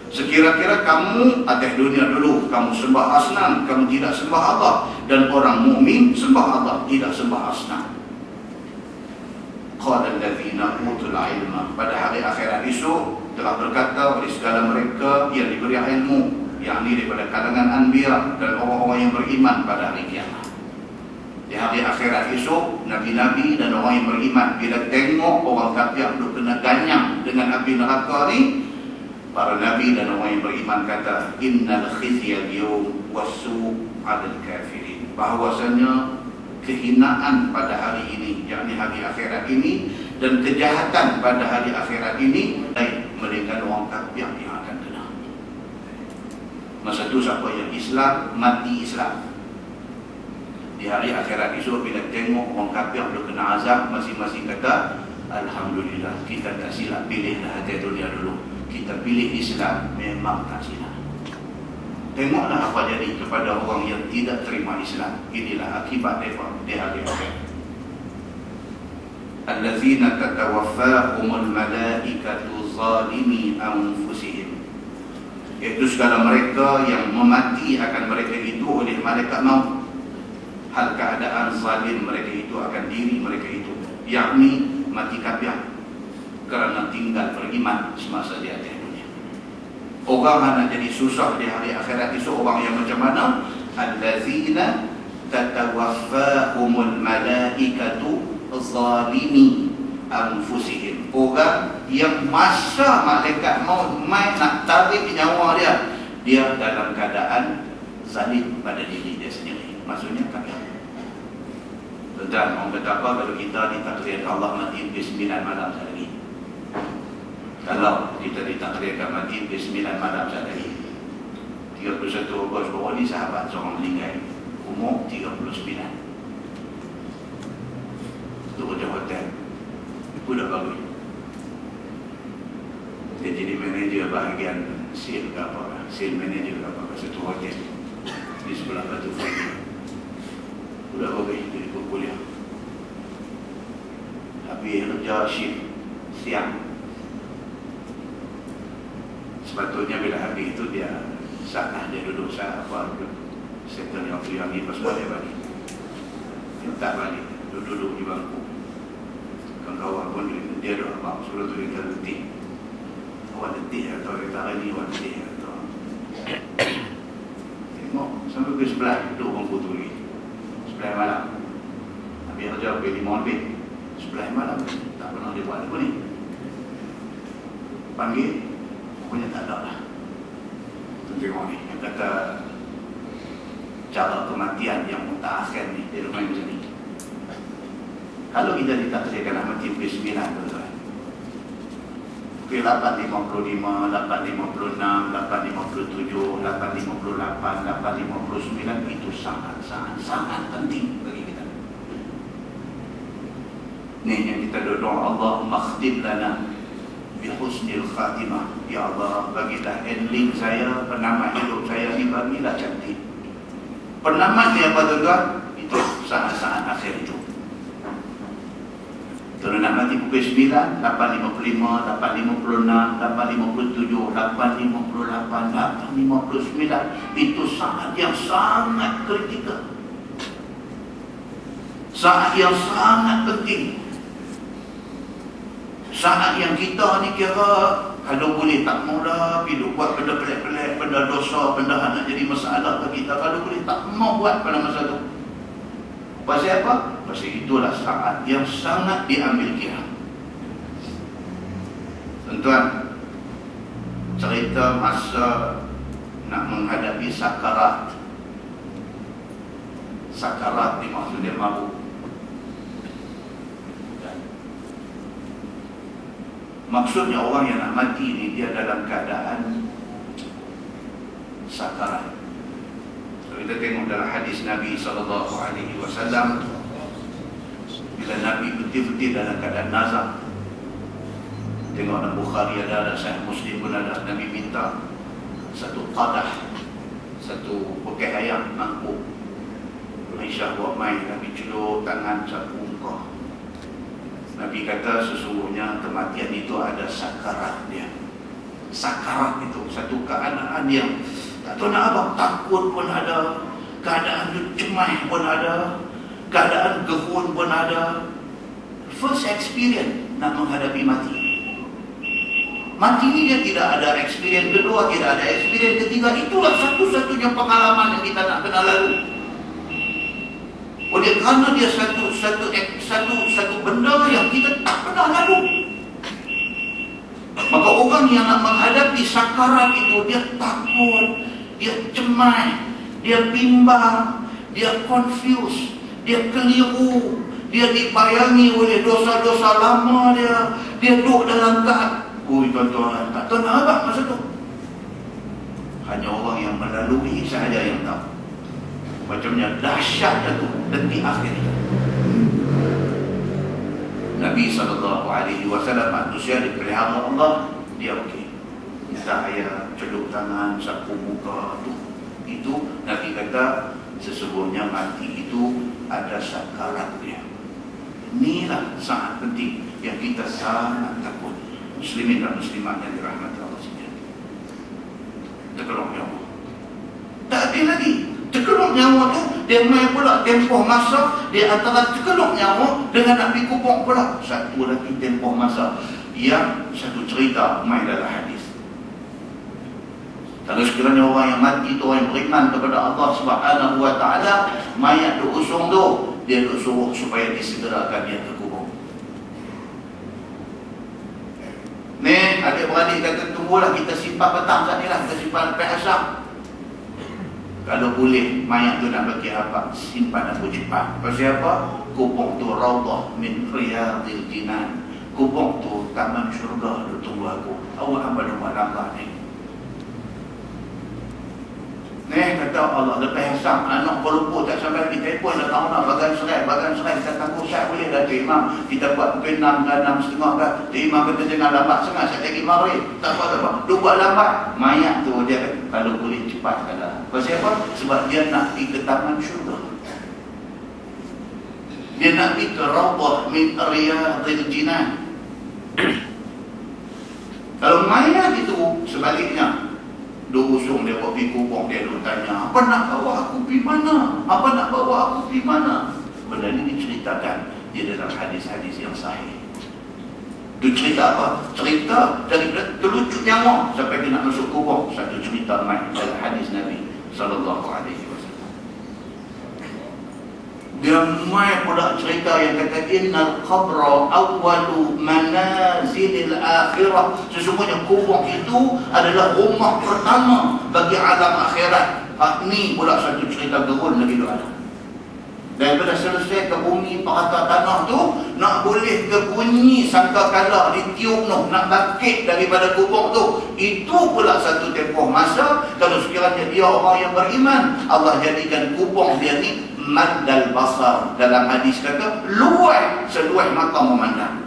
Sekira-kira kamu atas dunia dulu kamu sembah asnam, kamu tidak sembah Allah, dan orang mukmin sembah Allah, tidak sembah asnam. Qala allazina utul ilma, pada hari akhirat esok telah berkata oleh segala mereka yang diberi ilmu, yakni daripada kalangan anbiya dan orang-orang yang beriman pada hari kiamat. Di hari akhirat esok, nabi-nabi dan orang yang beriman bila tengok orang kafir duk kena ganyang dengan api neraka ni, para nabi dan orang yang beriman kata, innal khizya al-yawm wasu' 'alal kafirin, bahwasanya kehinaan pada hari ini, yakni hari akhirat ini, dan kejahatan pada hari akhirat ini melainkan orang kafir yang akan kena. Masa itu siapa yang Islam mati Islam. Di hari akhirat esok bila tengok orang kafir dia kena azab, masing-masing kata, alhamdulillah kita tak silap pilih dah hati dunia dulu, kita pilih Islam, memang tak silap. Tengoklah apa jadi kepada orang yang tidak terima Islam. Inilah akibat mereka di hari akhirat. Allazina tatawaffahumul malaikatu zalimi anfusihim, iaitu segala mereka yang memati akan mereka itu oleh malaikat maut, hal keadaan zalim mereka itu akan diri mereka itu, yakni mati kafir kerana tinggal beriman semasa di atas dunia. Orang nak jadi susah di hari akhirat itu orang yang macam mana? Allazina tatawaffahumul malaikatu zalimi anfusihim, orang yang masa malaikat maut mai nak tarik nyawa dia, dia dalam keadaan zalim pada diri dia sendiri, maksudnya kafir. Dan orang kata apa kalau kita ditakdirkan Allah mati di 9 malam sehari? Kalau kita ditakdirkan mati di 9 malam sehari, 31 Ogos baru ni sahabat seorang meninggal, umur 39. Tu kerja hotel, budak bagus. Dia jadi manager bahagian sale ke apa, sale manager ke apa, satu hotel di sebelah Batu Ferry. Budak bagus, jadi kuliah. Habis kerja shift siang. Sepatutnya bila habis itu dia sana, dia duduk sana apa, settle yang tu yang ni, pas balik balik. Dia tak balik, duduk di bangku. Kawan-kawan pun dia dah abang suruh tu dia letih. Awak letih atau dia tak lagi awak letih atau tengok sampai ke sebelah duduk bangku tu lagi. Sebelah malam. Habis kerja sampai 5 lebih. Sebelah malam tak pernah dia buat apa ni. Panggil, pokoknya tak ada lah. Tengok ni, yang kata cara kematian yang mutakhir ni, dia lumayan macam ni. Kalau kita ditakdirkan nak mati pukul 9, tuan-tuan, pukul 8.55, 8.56, 8.57, 8.58, 8.59, itu sangat penting bagi kita. Ni yang kita doa, Allahumma khtim lana bihusnil khatimah. Ya Allah, bagilah ending saya, penamat hidup saya ni bagilah cantik. Penamat ni apa tuan-tuan? Itu saat-saat akhir itu. Kalau nak mati pukul 9, 8.55, 8.56, 8.57, 8.58, 8.59, itu saat yang sangat kritikal. Saat yang sangat penting. Saat yang kita ni kira kalau boleh tak maulah hidup buat benda pelik-pelik, benda dosa, benda nak jadi masalah bagi kita. Kalau boleh tak mau buat pada masa tu. Pasal apa? Pasal itulah saat yang sangat diambil kira. Tuan-tuan, cerita masa nak menghadapi sakarat. Sakarat ni maksudnya mabuk. Maksudnya orang yang nak mati ni dia dalam keadaan sakarat. Kita tengok dalam hadis Nabi SAW, bila Nabi betul-betul dalam keadaan nazar. Tengok dalam Bukhari ada Sahih Muslim pun ada. Nabi minta satu qadah, satu pekai ayam mangkuk. Aisyah buat main, Nabi celup tangan sapu muka. Nabi kata sesungguhnya kematian itu ada sakarat dia. Sakarat itu satu keadaan yang tak tahu nak apa, takut pun ada, keadaan cemai pun ada, keadaan gehun pun ada. First experience nak menghadapi mati. Mati ini dia tidak ada experience kedua, tidak ada experience ketiga. Itulah satu-satunya pengalaman yang kita nak kenal lalu. Oleh kerana dia satu benda yang kita tak pernah lalu. Maka orang yang nak menghadapi sakarat itu, dia takut, dia cemai, dia bimbang, dia confused, dia keliru, dia dibayangi oleh dosa-dosa lama dia duduk dalam keadaan. Tuan-tuan, tak tahu nak apa masa tu. Hanya orang yang melalui sahaja yang tahu. Macamnya dahsyatnya tu detik akhir itu. Nabi SAW manusia dipelihara Allah, dia okey. Saya celup tangan, sapu muka tu. Itu Nabi kata sesungguhnya mati itu ada sakarat dia. Inilah sangat penting yang kita sangat takut. Muslimin dan muslimat yang dirahmati Allah sekalian. Terkelok nyawa. Tak ada lagi. Terkelok nyawa tu dia main pula tempoh masa di antara terkelok nyawa dengan nak pergi kubur pula. Satu lagi tempoh masa yang satu cerita main dalam hadis. Kalau sekiranya orang yang mati tu orang yang beriman kepada Allah Subhanahu Wa Taala, mayat tu usung tu, dia duk suruh supaya disegerakan dia ke kubur. Ni adik-beradik kata tunggulah kita simpan petang saat ni lah, kita simpan lepas asar. Kalau boleh mayat tu nak bagi apa, simpan aku cepat. Pasal apa? Kubur tu raudhah min riyadil jinan. Kubur tu taman syurga tu tunggu aku. Awak hamba lambat ni. Kata Allah, lepas sang anak berlumpur tak sampai lagi telefon dah tahu nak bagan serai. Kita tangguh saya boleh dah tu imam. Kita buat pukul 6 ke 6.30 ke. Tu imam kata jangan lambat sangat, saya lagi maghrib. Tak apa. Dia buat lambat. Mayat tu dia kata, kalau boleh cepat kata. Pasal apa? Sebab dia nak pergi ke taman syurga. Dia nak pergi ke raudhah min riyadil jinan. Kalau mayat itu sebaliknya, dia usung dia pergi kubur, dia tanya, apa nak bawa aku pergi mana? Apa nak bawa aku pergi mana? Benda ini diceritakan di dalam hadis-hadis yang sahih. Dia cerita apa? Cerita dari terlucut nyawa sampai dia nak masuk kubur. Satu cerita main dalam hadis Nabi SAW. Dia mai pula cerita yang kata innal qabra awwalu manazilil akhirah. Sesungguhnya kubur itu adalah rumah pertama bagi alam akhirat. Ni pula satu cerita gerun lagi tu ada. Daripada selesai ke bumi perata tanah tu, nak boleh ke bunyi sangkakala ditiup noh, nak bangkit daripada kubur tu. Itu pula satu tempoh masa. Kalau sekiranya dia orang yang beriman, Allah jadikan kubur dia ni maddal basar. Dalam hadis kata luas seluas mata memandang.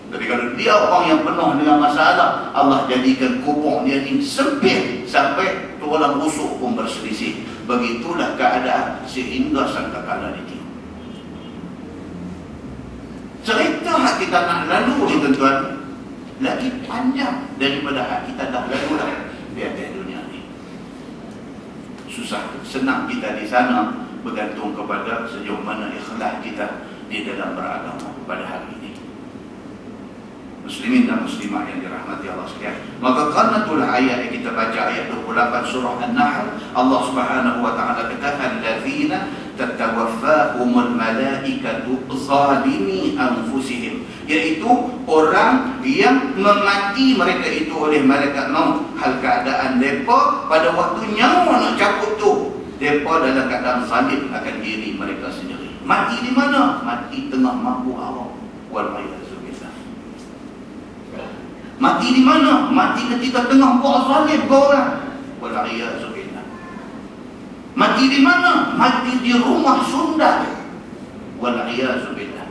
Tapi kalau dia orang yang penuh dengan masalah, Allah jadikan kubur dia ni sempit sampai tulang rusuk pun berselisih. Begitulah keadaan sehingga sangkakala ditiup. kita nak lalu ni tuan-tuan, lagi panjang daripada hak kita dah lalu lah di atas dunia ni. Susah senang kita di sana bergantung kepada sejauh mana ikhlas kita di dalam beragama pada hari ini. Muslimin dan muslimah yang dirahmati Allah sekalian. Maka qanatul ayat yang kita baca ayat 28 surah An-Nahl, Allah Subhanahu wa taala kata allazina tatawaffahumul malaikatu zalimi anfusihim, iaitu orang yang memati mereka itu oleh malaikat maut hal keadaan depa pada waktu nyawa nak cabut tu depa dalam keadaan zalim akan diri mereka sendiri. Mati di mana? Mati tengah mampu Allah. Wal mati di mana? Mati ketika tengah buat zalim ke orang. Wal'iyyazubillah. Mati di mana? Mati di rumah sundal. Wal'iyyazubillah.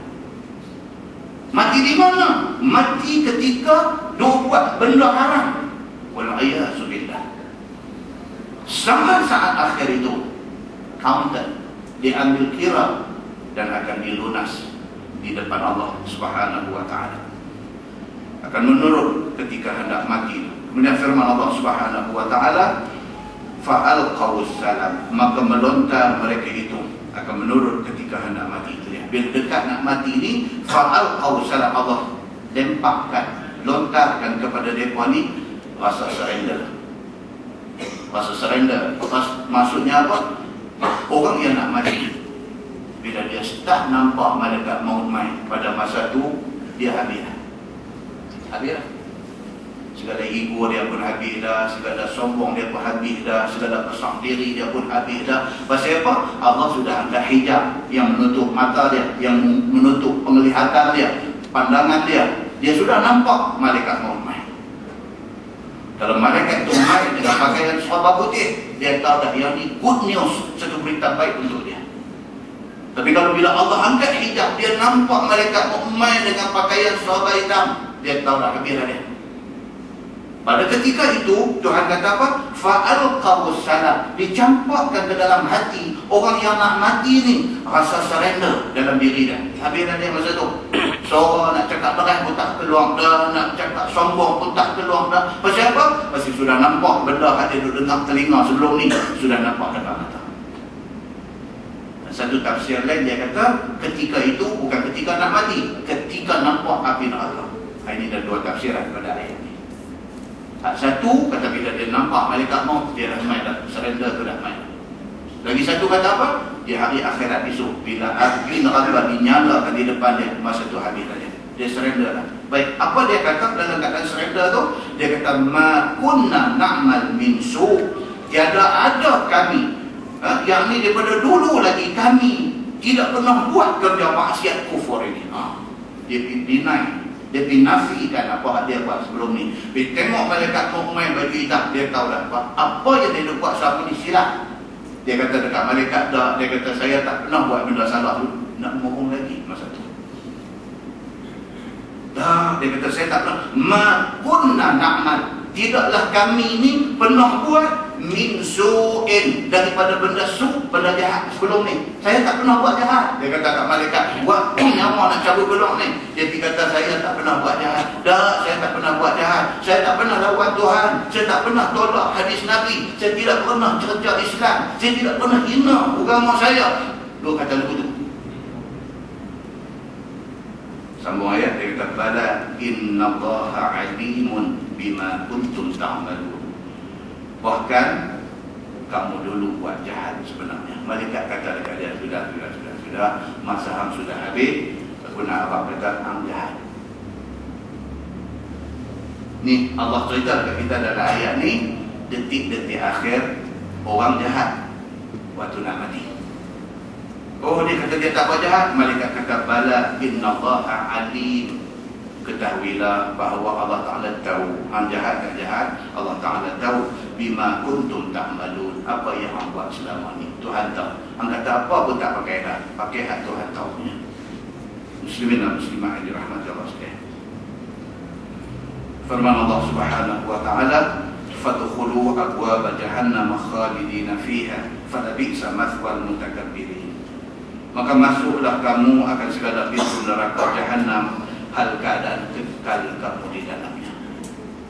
Mati di mana? Mati ketika buat benda haram. Wal'iyyazubillah. Sampai saat akhir itu counted, diambil kira dan akan dilunas di depan Allah Subhanahu wa taala. Akan menurut ketika hendak mati. Kemudian firman Allah Subhanahu wa taala, fa'alqawus salam, maka melontar mereka itu akan menurut ketika hendak mati itu ya. Bila dekat nak mati ni, fa'alqawus salam, Allah lemparkan, lontarkan kepada mereka ni rasa surrender. Rasa surrender maksudnya apa? Orang yang nak mati, bila dia start nampak malaikat maut main, pada masa tu dia habis lah. Segala ego dia pun habis dah, segala sombong dia pun habis dah, segala besar diri dia pun habis dah. Pasal apa? Allah sudah angkat hijab yang menutup mata dia, yang menutup penglihatan dia, pandangan dia. Dia sudah nampak malaikat maut main. Kalau malaikat itu main dengan pakaian serba putih, dia tahu dah yang ni good news, satu berita baik untuk dia. Tapi kalau bila Allah angkat hijab, dia nampak malaikat maut main dengan pakaian serba hitam, dia tahu dah habis dah dia. Pada ketika itu Tuhan kata apa? Fa'alqawus salam, dicampakkan ke dalam hati orang yang nak mati ni rasa surrender dalam diri dia. Habis dah dia masa tu. So nak cakap beras pun tak keluar dah, nak cakap sombong pun tak keluar dah. Pasal apa? Pasal sudah nampak benda hati duduk dengar telinga sebelum ni, sudah nampak dekat mata. Satu tafsir lain dia kata ketika itu bukan ketika nak mati, ketika nampak api neraka. Ini dah dua tafsiran pada ayat ni. Satu kata bila dia nampak malaikat maut, dia dah main dah, surrender tu dah main. Lagi satu kata apa? Di hari akhirat esok, bila api neraka dinyalakan di depan dia, masa tu habis dah dia surrender dah. Baik, apa dia kata dalam keadaan surrender tu? Dia kata ma kunna na'mal min su', tiada ada kami, yang ni daripada dulu lagi kami tidak pernah buat kerja maksiat kufur ini. Dia deny, dia dinafikan apa dia buat sebelum ni. Dia tengok malaikat maut main baju hitam, dia tahu dah apa yang dia buat selama ni silap. Dia kata dekat malaikat dah, dia kata saya tak pernah buat benda salah tu. Nak mohon lagi masa tu. Dah, dia kata saya tak pernah. Ma kunna na'mal, tidaklah kami ni pernah buat min su'in, daripada benda su', benda jahat sebelum ni. Saya tak pernah buat jahat. Dia kata kat malaikat, waktu nyawa nak cabut belok ni, dia kata saya tak pernah buat jahat. Dah, saya tak pernah buat jahat. Saya tak pernah lawan Tuhan. Saya tak pernah tolak hadis Nabi. Saya tidak pernah cerca Islam. Saya tidak pernah hina agama saya. Dia kata lagu tu. Sambung ayat, dia kata bala innallaha alimun bima kuntum ta'malun. Bahkan kamu dulu buat jahat sebenarnya. Malaikat kata dekat dia, sudah, masa hang sudah habis. Guna abang kata hang jahat. Ni Allah cerita dekat kita dalam ayat ni, detik-detik akhir orang jahat waktu nak mati. Oh, dia kata dia tak buat jahat. Malaikat kata bala innallaha alim, ketahuilah bahawa Allah Ta'ala tahu hang jahat tak jahat. Allah Ta'ala tahu bima kuntum ta'malun, apa yang hang buat selama ni Tuhan tahu. Hang kata apa pun tak pakai dah, pakai hak Tuhan tahunya. Muslimin dan muslimah yang dirahmati Allah sekalian. Firman Allah Subhanahu wa taala, fadkhulu abwaaba jahannam khalidina fiha falabi'sa mathwal mutakabbirin. Maka masuklah kamu akan segala pintu neraka Jahannam, hal keadaan kekal kamu di dalamnya.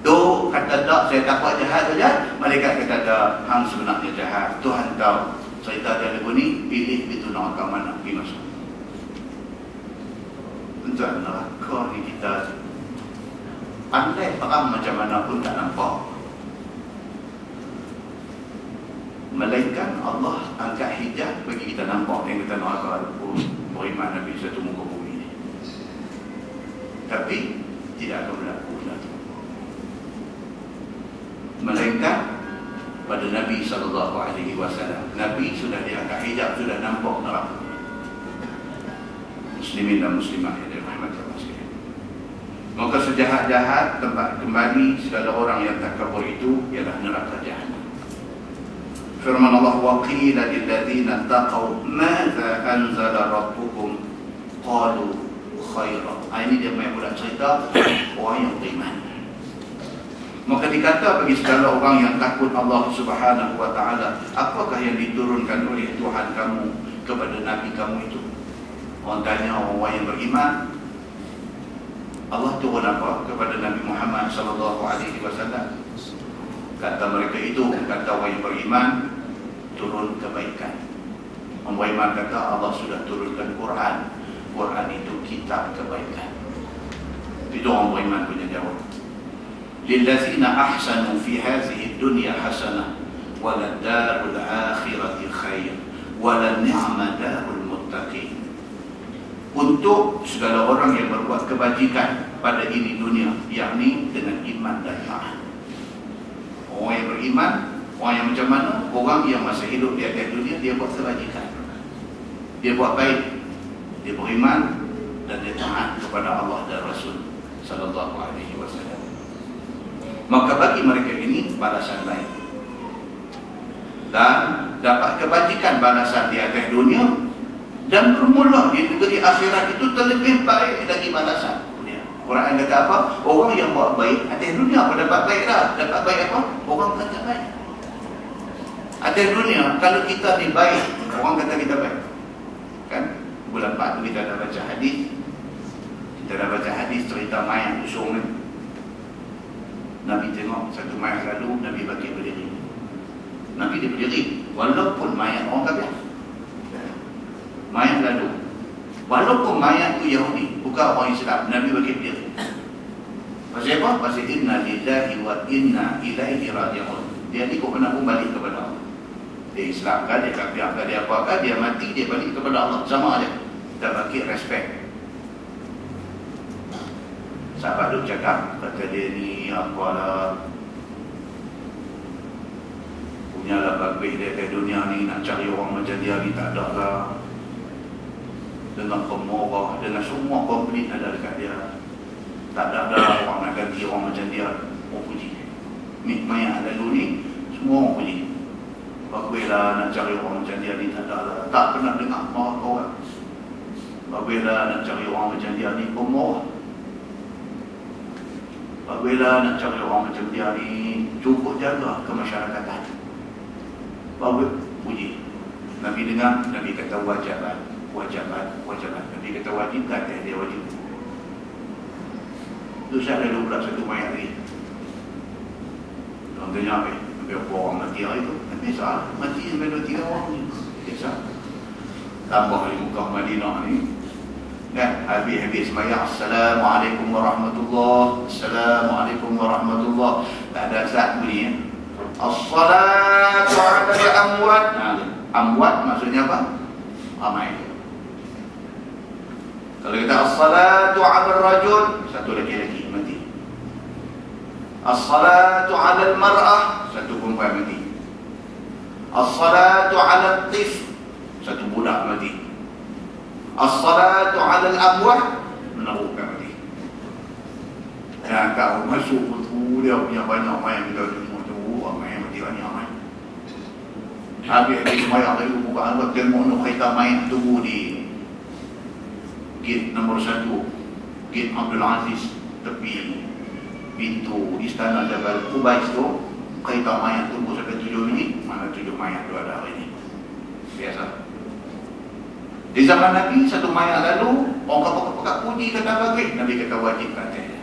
Tu kata tak, saya takut jahat saja. Malaikat kata tak, hang sebenarnya jahat. Tuhan tahu cerita dia lagu ni, pilih itu neraka mana pergi masuk. Tuan neraka ni kita pandai perang macam mana pun tak nampak. Melainkan Allah angkat hijab bagi kita nampak yang kita neraka beriman Nabi satu muka bumi ni. Tapi tidak akan berlaku lagi. Melainkan pada Nabi SAW, Nabi sudah diangkat hijab, sudah nampak neraka. Muslimin dan muslimat yang dirahmati Allah sekalian. Maka sejahat-jahat tempat kembali segala orang yang takabur itu ialah neraka jahanam. Firman Allah, wa qila lil ladzina taqaw madza anzala rabbukum qalu khaira. Ini dia main pula cerita orang yang beriman. Maka dikata bagi segala orang yang takut Allah Subhanahu wa taala, apakah yang diturunkan oleh Tuhan kamu kepada nabi kamu itu? Orang tanya orang yang beriman, Allah turun apa kepada Nabi Muhammad sallallahu alaihi wasallam? Kata mereka itu, kata orang yang beriman, turun kebaikan. Orang beriman kata Allah sudah turunkan Quran. Quran itu kitab kebaikan. Itu orang beriman punya jawab. Lillazina ahsanu fi hadhihi dunya hasanah wa ladarul akhirati khair wa la ni'ma darul muttaqin. Untuk segala orang yang berbuat kebajikan pada ini dunia, yakni dengan iman dan taat. Orang yang beriman, orang yang macam mana? Orang yang masa hidup di atas dunia, dia buat kebajikan, dia buat baik, dia beriman dan dia taat kepada Allah dan Rasul sallallahu alaihi wasallam. Maka bagi mereka ini balasan lain, dan dapat kebajikan balasan di atas dunia, dan bermula di negeri akhirat itu terlebih baik lagi balasan. Quran kata apa? Orang yang buat baik atas dunia apa dapat baik dah. Dapat baik apa? Orang kata baik atas dunia. Kalau kita ni baik, orang kata kita baik. Kan? Bulan 4 tu kita dah baca hadis. Kita dah baca hadis cerita mayat usung ni. Nabi tengok satu mayat lalu, Nabi bagi berdiri. Nabi dia berdiri walaupun mayat orang kafir. Mayat lalu, walaupun mayat tu Yahudi, bukan orang Islam, Nabi bagi dia. Pasal apa? Pasal inna lillahi wa inna ilaihi raji'un. Dia ni kok pernah pun balik kepada Allah. Dia Islam kan, dia kafir kan, dia apa kan, dia mati, dia balik kepada Allah. Sama aja. Kita bagi respect. Sahabat duk cakap, kata dia ni apalah, punyalah bagis dia ke dunia ni, nak cari orang macam dia ni tak ada lah. Dengan pemurah, dengan semua komplit ada dekat dia. Tak ada orang nak ganti orang macam dia. Orang puji ni mayat lalu ni, semua orang puji. Baguslah nak cari orang macam dia ni, tak ada lah. Tak pernah dengar marah orang. Baguslah nak cari orang macam dia ni, pemurah. Baguslah nak cari orang macam dia ni, cukup jaga kemasyarakatan. Bagus, puji. Nabi dengar, Nabi kata wajibat. Nabi kata wajib, kata dia wajib. Itu saya ada 12 satu mayat lagi. Orang tanya apa? Berapa orang mati hari itu? Biasa, mati sampai 2-3 orang ni. Biasa. Tambah di muka Madinah ni. Kan? Habis-habis semayang. Assalamualaikum warahmatullahi. Assalamualaikum warahmatullahi. Tak ada saat bunyi ya. As-salatu ala al-amwat. Amwat maksudnya apa? Ramai. Kalau kita as-salatu 'ala ar-rajul, satu lelaki mati. As-salatu 'ala al-mar'ah, satu perempuan mati. As-salatu 'ala at-tifl, satu budak mati. As-salatu 'ala al-amwah, menaruhkan mati. Dan kau masuk betul dia punya banyak mayat kita tengok tu, mayat mati banyak mayat. Habis semayang lagi buka Allah tengok nak kereta mayat tunggu di gate nombor 1, gate Abdul Aziz, tepi pintu istana Jabal Qubais tu. Kereta mayat tunggu sampai 7 minit. Mana 7 mayat tu ada hari ni. Biasa. Di zaman Nabi, satu mayat lalu Orang pakai puji kata bagus, Nabi kata wajib kat atas dia.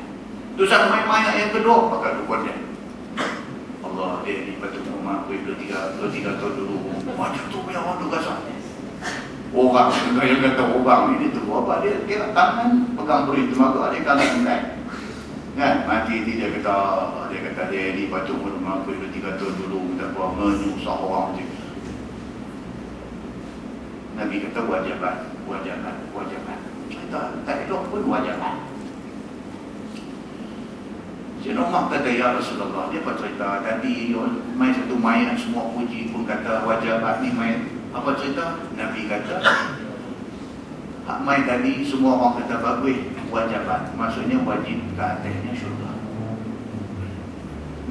Tu sampai mayat yang kedua pakai dukun dia. Allah, dia ni patut rumah aku 2-3 tahun dulu. Macam tu punya orang tu kasar. Orang yang kata orang ini tu apa dia kira tangan pegang beri temaga dia kalah engkai. Kan mati dia kata dia ni patut rumah aku 2-3 tahun dulu minta buat menyusah orang tu. Nabi kata wajibat. Tak elok pun wajibat. Sayyidina Umar kata, ya Rasulullah, dia apa cerita tadi main satu mayat semua puji pun kata wajibat ni main. Apa cerita? Nabi kata hak main tadi semua orang kata bagus wajibat. Maksudnya wajib ke atasnya syurga.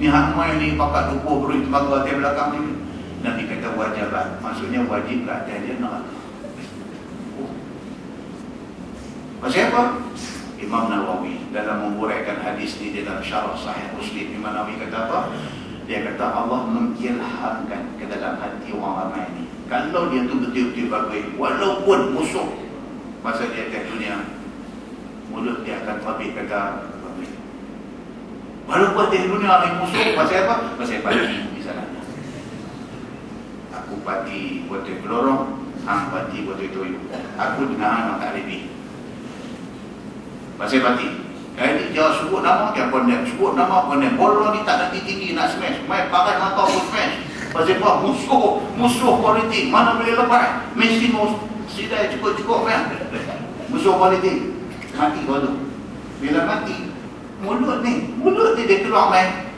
Ni hak main ni pakat dukuh beri temaga atas belakang ni. Nabi kata wajibat. Maksudnya wajib ke atasnya neraka. Pasal apa? Imam Nawawi dalam menguraikan hadis ni dalam syarah Sahih Muslim, Imam Nawawi kata apa? Dia kata Allah mengilhamkan ke dalam hati orang ramai ni. Kalau dia tu betul-betul bagus, walaupun musuh masa dia atas dunia, mulut dia akan tabik kata bagus. Walaupun atas dunia ni musuh, pasal apa? Pasal pagi misalnya. Aku pati buat pelorong, hang pati buat toyo. Aku dengan hang tak lebih. Pasal pati. Ini dia sebut nama dia kondem. Sebut nama kondem. Bola ni tak ada tinggi nak smash. Main pakai mata pun smash. Pasal apa? Musuh politik. Mana boleh lepas? Mesti sidai cukup-cukup kan? Musuh politik. Mati kau tu. Bila mati, mulut ni dia keluar main.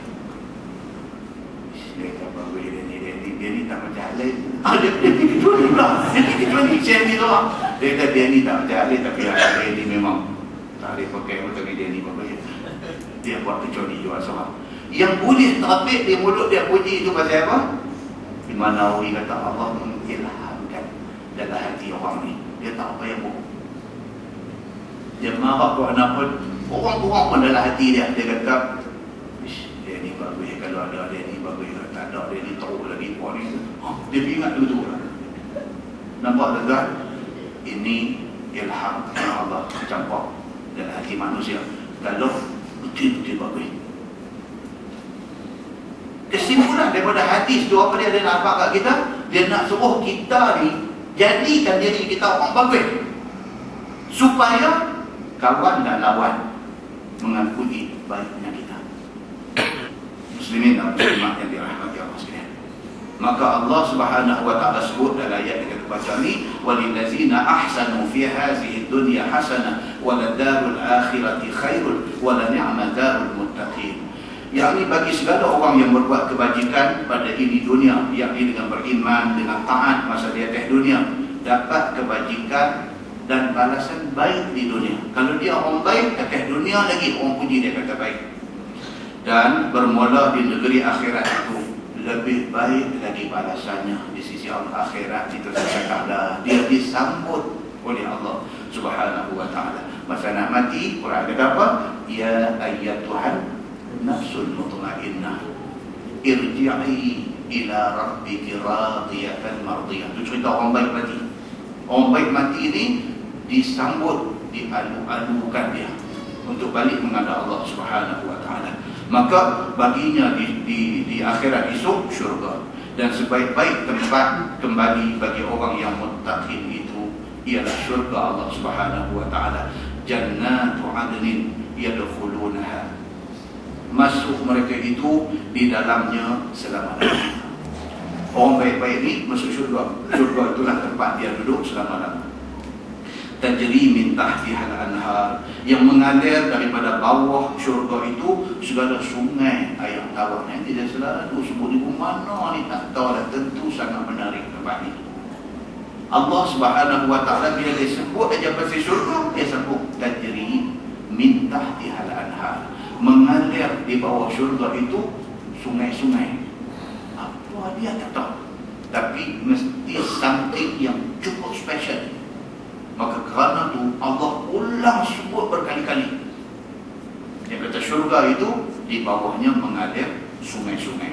Dia kata bagus dia ni tak macam lain. Dia kecuali pula. Dia kecuali macam ni tu. Dia kata dia ni tak macam lain. Tapi dia ni memang tak boleh pakai untuk dia ni apa ya. Dia buat kecuali juga salah. Yang boleh terapik di mulut dia puji itu pasal apa? Imam Nawawi kata Allah mengilhamkan dalam hati orang ni. Dia tak apa yang buruk. Dia marah kerana pun orang-orang pun dalam hati dia. Dia kata dia ni bagus kalau ada dia ni bagus. Tak ada dia ni teruk lagi puan ni. Dia ingat betul lah. Nampak tak? Ini ilham yang Allah campur dalam hati manusia. Kalau betul-betul bagus. Kesimpulan daripada hadis tu apa dia nak nampak kat kita? Dia nak suruh kita ni jadikan diri kita orang bagus, supaya kawan dan lawan mengakui baiknya kita. Muslimin dan muslimat yang dirahmati Allah sekalian. Maka Allah Subhanahu wa taala sebut dalam ayat yang kita baca ni, walillazina ahsanu fi hadhihi dunya hasanah waladdarul akhirati khairun walani'ma darul muttaqin. Yakni bagi segala orang yang berbuat kebajikan pada ini dunia, yakni dengan beriman, dengan taat masa di atas dunia, dapat kebajikan dan balasan baik di dunia. Kalau dia orang baik atas dunia lagi orang puji dia kata baik. Dan bermula di negeri akhirat itu lebih baik lagi balasannya di sisi Allah akhirat itu sekadar dia disambut oleh Allah Subhanahu wa taala. Masa nak mati, Quran kata apa? Ya ayyatuhan nafsul mutmainnah irji'i ila rabbiki radiyatan mardiyah. Itu cerita orang baik mati. Orang baik mati ini disambut, dialu-alukan dia untuk balik menghadap Allah Subhanahu wa taala. Maka baginya di akhirat esok syurga. Dan sebaik-baik tempat kembali bagi orang yang muttaqin itu ialah syurga Allah Subhanahu wa taala. Jannatu 'adnin yadkhulunaha. Masuk mereka itu di dalamnya selama-lamanya. Orang baik-baik ni masuk syurga. Syurga itulah tempat dia duduk selama-lamanya. Tajri min tahtihal anhar, yang mengalir daripada bawah syurga itu segala sungai air tawar. Nanti dia selalu sebut di mana ni tak tahu dah, tentu sangat menarik tempat ini. Allah Subhanahu wa taala bila dia sebut aja pasal syurga, dia sebut tajri min tahtihal anhar, mengalir di bawah syurga itu sungai-sungai. Apa dia tak tahu, tapi mesti something yang cukup special. Maka kerana tu Allah ulang sebut berkali-kali. Dia kata syurga itu di bawahnya mengalir sungai-sungai.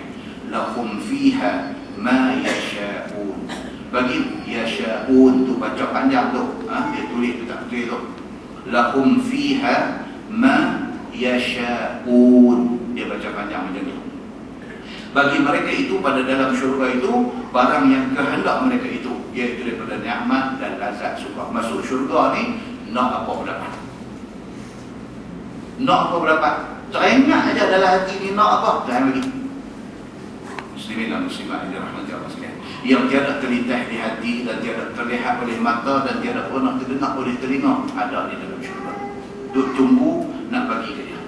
Lahum fiha ma yasha'un. Bagi yasha'un tu baca panjang tu, dia tulis tu tak betul tu. lahum fiha ma yasha'un. Dia baca panjang macam tu. Bagi mereka itu pada dalam syurga itu barang yang kehendak mereka itu, iaitu daripada nikmat dan lazat suka. Masuk syurga ni nak apa dapat. Nak apa dapat. Teringat aja dalam hati ni nak apa, jangan lagi. Muslimin dan muslimat yang dirahmati Allah sekalian, yang tiada terlintas di hati dan tiada terlihat oleh mata dan tiada pernah terdengar oleh telinga, ada di dalam syurga. Duk tunggu nak bagi ke dia.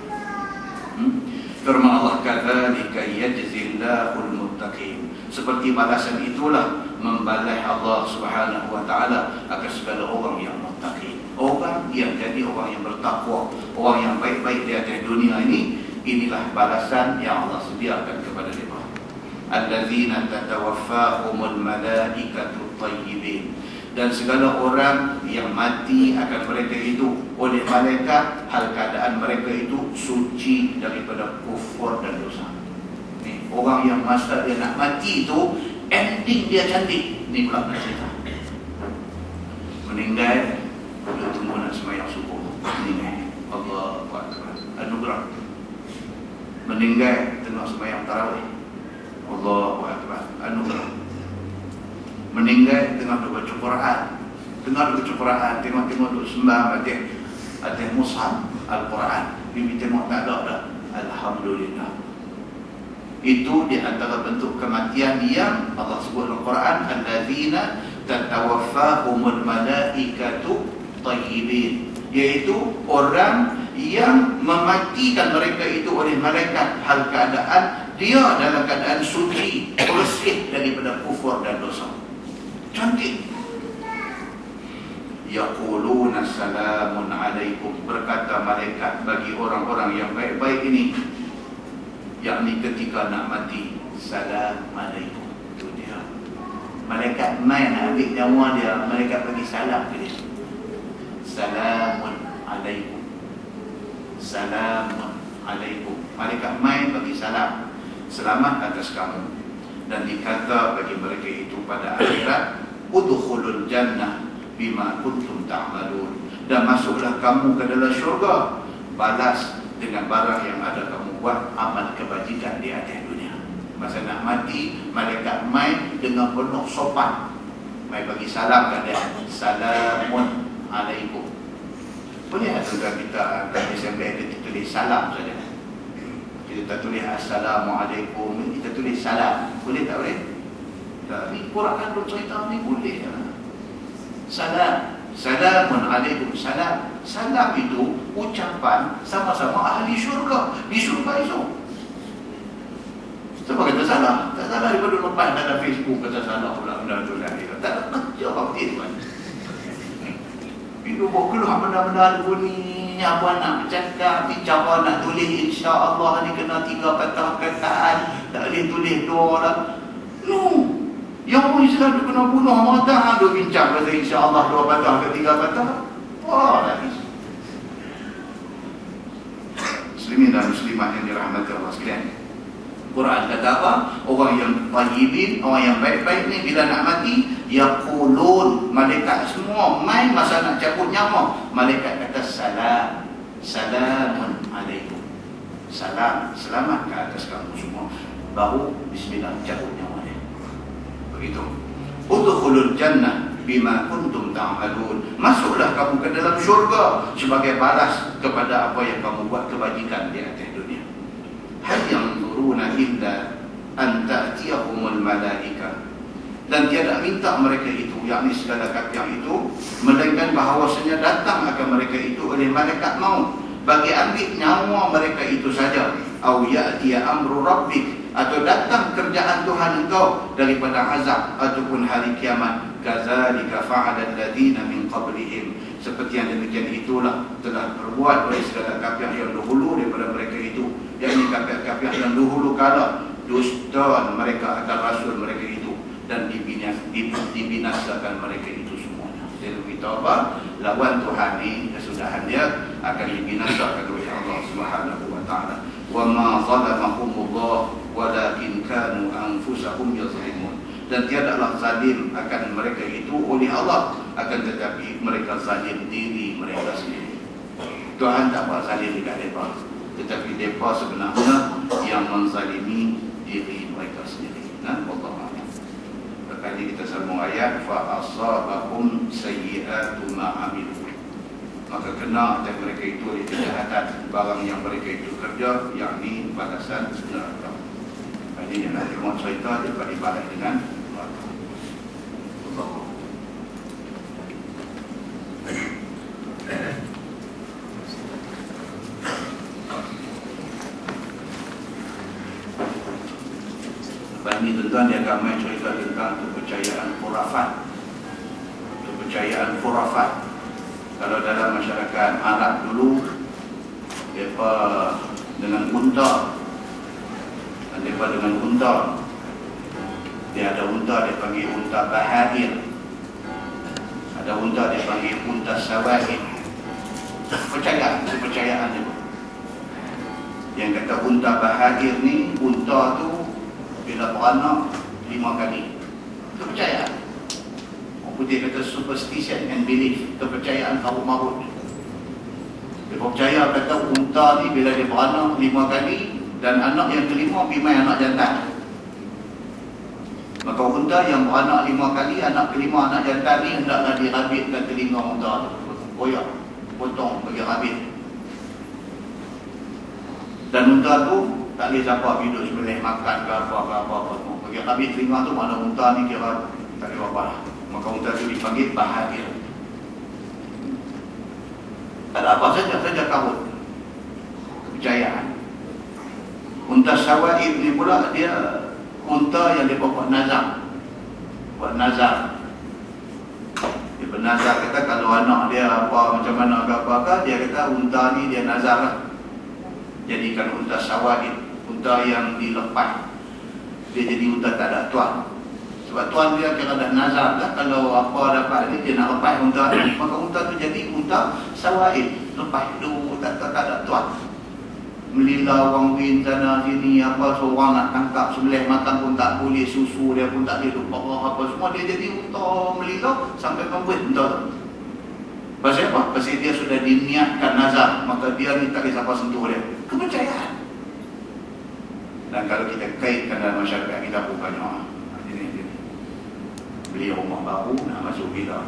Firman Allah, kadzalika yajzillahul muttaqin. Seperti balasan itulah membalas Allah Subhanahu wa taala akan segala orang yang muttaqin. Orang yang jadi orang yang bertakwa, orang yang baik-baik di atas dunia ini, inilah balasan yang Allah sediakan kepada mereka. Allazina tatawaffahumul malaikatu thayyibin. Dan segala orang yang mati akan mereka itu oleh malaikat, hal keadaan mereka itu suci daripada kufur dan dosa. Ni, orang yang masa dia nak mati itu ending dia cantik. Ni pula nak cerita. Meninggal, dia tunggu nak sembahyang subuh. Meninggal, Allahu Akbar, anugerah. Meninggal tengah sembahyang tarawih, Allahu Akbar, anugerah. Meninggal tengah baca Quran, tengok duk sembah atas mushaf Al-Quran. Bibi tengok tak ada dah, alhamdulillah. Itu di antara bentuk kematian yang Allah sebut dalam Quran, allazina tatawaffahumul malaikatu thayyibin, iaitu orang yang mematikan mereka itu oleh malaikat hal keadaan dia dalam keadaan suci, bersih daripada kufur dan dosa. Cantik. Yaquluna salamun alaikum, berkata malaikat bagi orang-orang yang baik-baik ini, yakni ketika nak mati, salam alaikum. Itu dia. Malaikat main nak ambil nyawa dia, malaikat bagi salam ke dia. Salamun alaikum, salamun alaikum. Malaikat main bagi salam, selamat atas kamu. Dan dikata bagi mereka itu pada akhirat, udkhulul jannah bima kuntum ta'malun, dan masuklah kamu ke dalam syurga balas dengan barang yang ada kamu buat amal kebajikan di atas dunia. Masa nak mati, malaikat main dengan penuh sopan, main bagi salam kat dia, salamun alaikum. Boleh ada kita sampai kita tulis salam saja. Kita tak tulis assalamualaikum, kita tulis salam. Boleh tak boleh? Tak, ni Quran bercerita ni boleh. Salam, salamun alaikum, salam. Salam itu ucapan sama-sama ahli syurga di syurga itu. Siapa kata salah? Tak salah daripada lepas dalam Facebook kata salah pula benda tu lagi. Tak ada kerja apa dia tuan. Itu keluar benda-benda bunyi apa nak bercakap, bincang apa nak tulis, insya-Allah ni kena 3 patah kataan, tak boleh tulis 2 lah. No. Yang pun Islam tu kena bunuh mata, ada bincang kata insya-Allah 2 patah ke 3 patah. Wah lagi. Muslimin dan muslimat yang dirahmati Allah sekalian. Quran kata apa? Orang yang tayyibin, orang yang baik-baik ni bila nak mati, yaqulun, malaikat semua main masa nak cabut nyawa, malaikat kata salam, salamun alaikum, salam, selamat ke atas kamu semua. Baru bismillah cabut nyawa dia. Begitu. Udkhulul jannah bima kuntum ta'malun, masuklah kamu ke dalam syurga sebagai balas kepada apa yang kamu buat kebajikan di atas dunia. Hal yanzuruna illa an ta'tiyahumul malaika, dan tiada minta mereka itu, yakni segala kafir itu, melainkan bahawasanya datang akan mereka itu oleh malaikat maut bagi ambil nyawa mereka itu saja. Au ya'tiya amru rabbik, atau datang kerjaan Tuhan engkau daripada azab ataupun hari kiamat. Kadzalika fa'ala alladziina min qablihim, seperti yang demikian itulah telah berbuat oleh segala kafir yang dahulu daripada mereka itu, yakni kafir-kafir yang dahulu kala dusta mereka akan rasul mereka itu, dan dibinasakan mereka itu semuanya. Jadi kita apa? Lawan Tuhan ni, kesudahan dia akan dibinasakan oleh Allah Subhanahu wa taala. Wa ma zalamahumullah walakin kanu anfusahum yazlimun, dan tiadalah zalim akan mereka itu oleh Allah, akan tetapi mereka zalim diri mereka sendiri. Tuhan tak buat zalim dekat mereka, tetapi mereka sebenarnya yang menzalimi diri mereka sendiri. Nah, Allah a'lam. Kali kita sambung ayat fa asabahum sayyi'atu ma amilu, maka kena atas mereka itu oleh kejahatan barang yang mereka itu kerja, yakni balasan neraka. Ini yang nak tengok cerita dibalik dengan neraka. Ini tentang dia agama cerita tentang kepercayaan khurafat. Kepercayaan khurafat. Kalau dalam masyarakat Arab dulu, mereka dengan unta, dan mereka dengan unta, dia ada unta dia panggil unta bahadir, ada unta dia panggil unta sawahid. Kepercayaan dia. Yang kata unta bahadir ni, unta tu bila beranak 5 kali. Kepercayaan. Orang putih kata superstition and belief. Kepercayaan marut-marut. Dia percaya kata unta ni bila dia beranak 5 kali dan anak yang kelima pimai anak jantan. Maka unta yang beranak 5 kali, anak kelima anak jantan ni hendaklah dirabitkan telinga unta tu. Koyak, potong bagi rabit. Dan unta tu tak boleh siapa hidup sembelih makan ke apa-apa. Bagi rabit telinga tu mana unta ni kira tak ada apa-apa lah. Maka unta tu dipanggil bahadir. Tak ada apa saja kabut. Kepercayaan. Unta sawa'id ni pula dia unta yang dia buat nazar. Buat nazar. Dia bernazar kata kalau anak dia apa macam mana ke apa-apa, dia kata unta ni dia nazar lah. Jadikan unta sawa'id, unta yang dilepas. Dia jadi unta tak ada tuan. Sebab tuan dia kira dah nazar lah, kalau apa dapat ni dia nak lepas unta ni, maka unta tu jadi unta sawa'id. Lepas tu tak ada tuan. Melila orang win sana sini apa, seorang nak tangkap sembelih makan pun tak boleh, susu dia pun tak boleh lupa apa semua, dia jadi unta melila sampai pembuat unta tu. Pasal apa? Pasal dia sudah diniatkan nazar, maka dia ni tak boleh siapa sentuh dia. Kepercayaan. Dan kalau kita kaitkan dalam masyarakat kita pun banyak. Ini. Beli rumah baru, nak masuk bila,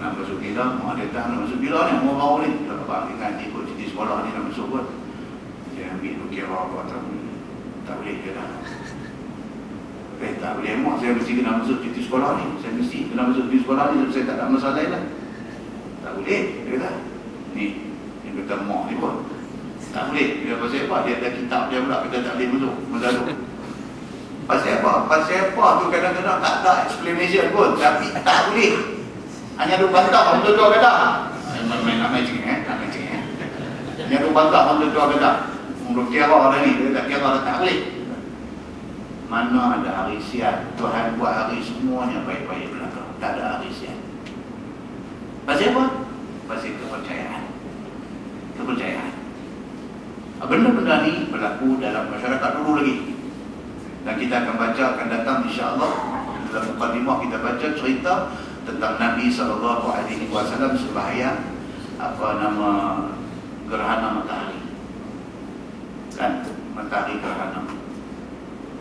mau ada tak nak masuk bila ni, rumah baru ni. Kalau abang ingat ikut cuti sekolah ni nak masuk pun, dia ambil kira apa tak boleh ke dah. Tak boleh emak, saya mesti kena masuk cuti sekolah ni. Saya mesti kena masuk cuti sekolah ni, saya tak ada masalah lain lah. Tak boleh, dia kata. Ni, dia kata mak ni pun tak boleh. Dia pasal apa? Dia ada kitab dia pula, kita tak boleh masuk masa tu. Pasal apa? Pasal apa tu kadang-kadang tak ada explanation pun, tapi tak boleh. Hanya duk bantah orang tua kata. Main nak mancing nak mancing Hanya duk bantah orang tua kata. Untuk kira orang ni, dia tak kira tak boleh. Mana ada hari siap? Tuhan buat hari semuanya baik-baik belakang. Tak ada hari siap. Pasal apa? Pasal kepercayaan. Kepercayaan. Benda-benda ni berlaku dalam masyarakat dulu lagi. Dan kita akan baca, akan datang insya-Allah dalam mukadimah kita baca cerita tentang Nabi SAW sembahyang gerhana matahari. Kan? Matahari gerhana.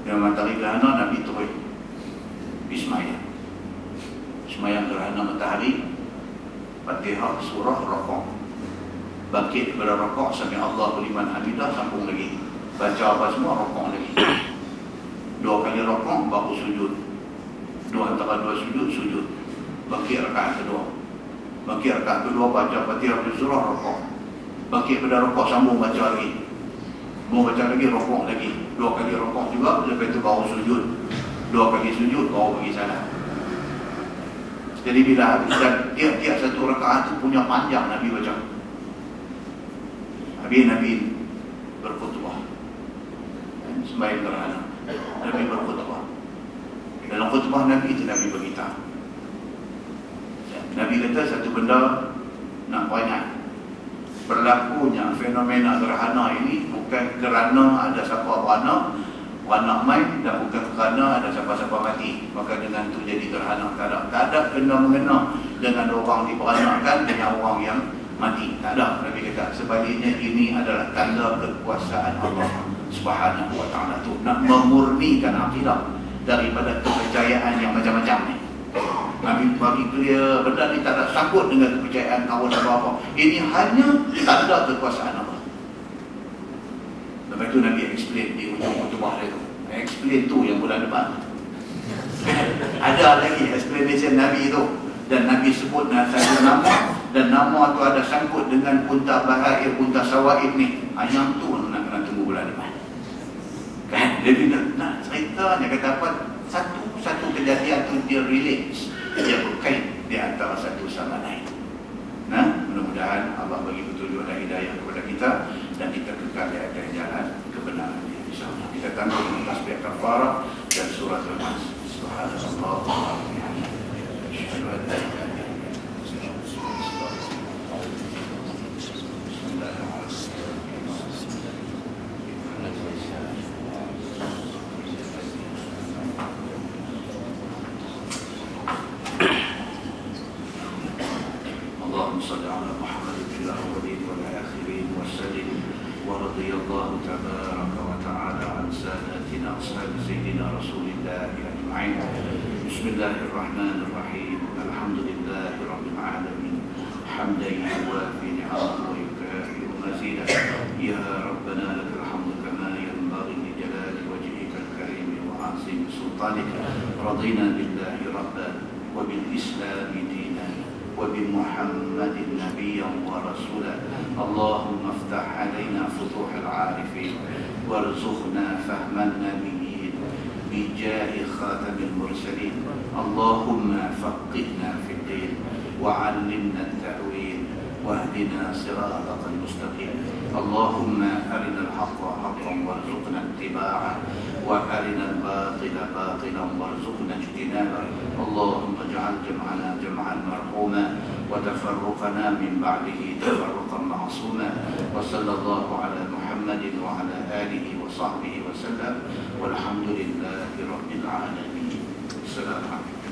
Yang matahari gerhana Nabi terus bismillah. Sembahyang gerhana matahari, Fatihah, surah, rokok. Bangkit daripada rokok sampai Allahu liman hamidah, sambung lagi. Baca apa semua, rokok lagi. 2 kali rokok, baru sujud. Antara 2 sujud. Bangkit rakaat kedua. Bangkit rakaat kedua, baca Fatihah, surah, rokok. Bangkit pada rokok, sambung baca lagi. Mau baca lagi, rokok lagi. 2 kali rokok juga, lepas itu baru sujud. 2 kali sujud, baru pergi salat. Jadi bila dan tiap-tiap satu rakaat itu punya panjang Nabi baca. Habis Nabi berkhutbah. Sembahyang gerhana. Nabi berkhutbah. Dalam khutbah Nabi itu Nabi beritahu. Nabi kata satu benda nak ingat. Berlakunya fenomena gerhana ini bukan kerana ada siapa beranak main, dan bukan kerana ada siapa-siapa mati maka dengan itu jadi gerhana. Tak ada kena-mengena dengan orang diberanakkan dengan orang yang mati. Tak ada. Nabi kata cakap sebaliknya ini adalah tanda kekuasaan Allah Subhanahu wa ta'ala tu, nak memurnikan akidah daripada kepercayaan yang macam-macam ni. Nabi bagi clear, benda ni tak ada sangkut dengan kepercayaan awal dan apa. Ini hanya tanda kekuasaan Allah. Lepas tu Nabi explain di ujung khutbah dia tu. Explain tu yang bulan depan. Ada lagi explanation Nabi tu. Dan Nabi sebut satu nama, dan nama tu ada sangkut dengan unta bahair, unta sawaib ni. Yang tu nak kena tunggu bulan depan. Kan? Dia nak ceritanya kata apa? Satu kejadian tu dia relate, dia berkait di antara satu sama lain. Nah, mudah-mudahan Allah bagi petunjuk dan hidayah kepada kita dan kita kekal di atas jalan kebenaran. InsyaAllah kita tangguh dengan tasbih kafarah dan surah Al-Mas. Subhanallah wa bihamdihi, asyhadu an la ilaha illa anta, اللهم صل على محمد في الأولين والآخرين وسلم ورضي الله تبارك وتعالى عن سادتنا أصحاب سيدنا رسول الله أجمعين. بسم الله الرحمن الرحيم. الحمد لله رب العالمين حمدا يوافي نعمه ويكافئ مزيدا. يا ربنا لك الحمد كما ينبغي لجلال وجهك الكريم وعظيم سلطانك. رضينا بالله ربا وبالإسلام دينا وبمحمد نبيا ورسولا. اللهم افتح علينا فتوح العارفين وارزقنا فهم النبيين بجاه خاتم المرسلين. اللهم فقهنا في الدين وعلمنا التأويل واهدنا صراطك المستقيم. اللهم أرنا الحق حقا وارزقنا اتباعه وأرنا الباطل باطلا وارزقنا اجتنابه. اللهم اجعل جمعنا جمعا مرحوما وتفرقنا من بعده تفرقا معصوما. وصلى الله على محمد وعلى آله وصحبه وسلم والحمد لله رب العالمين. السلام عليكم.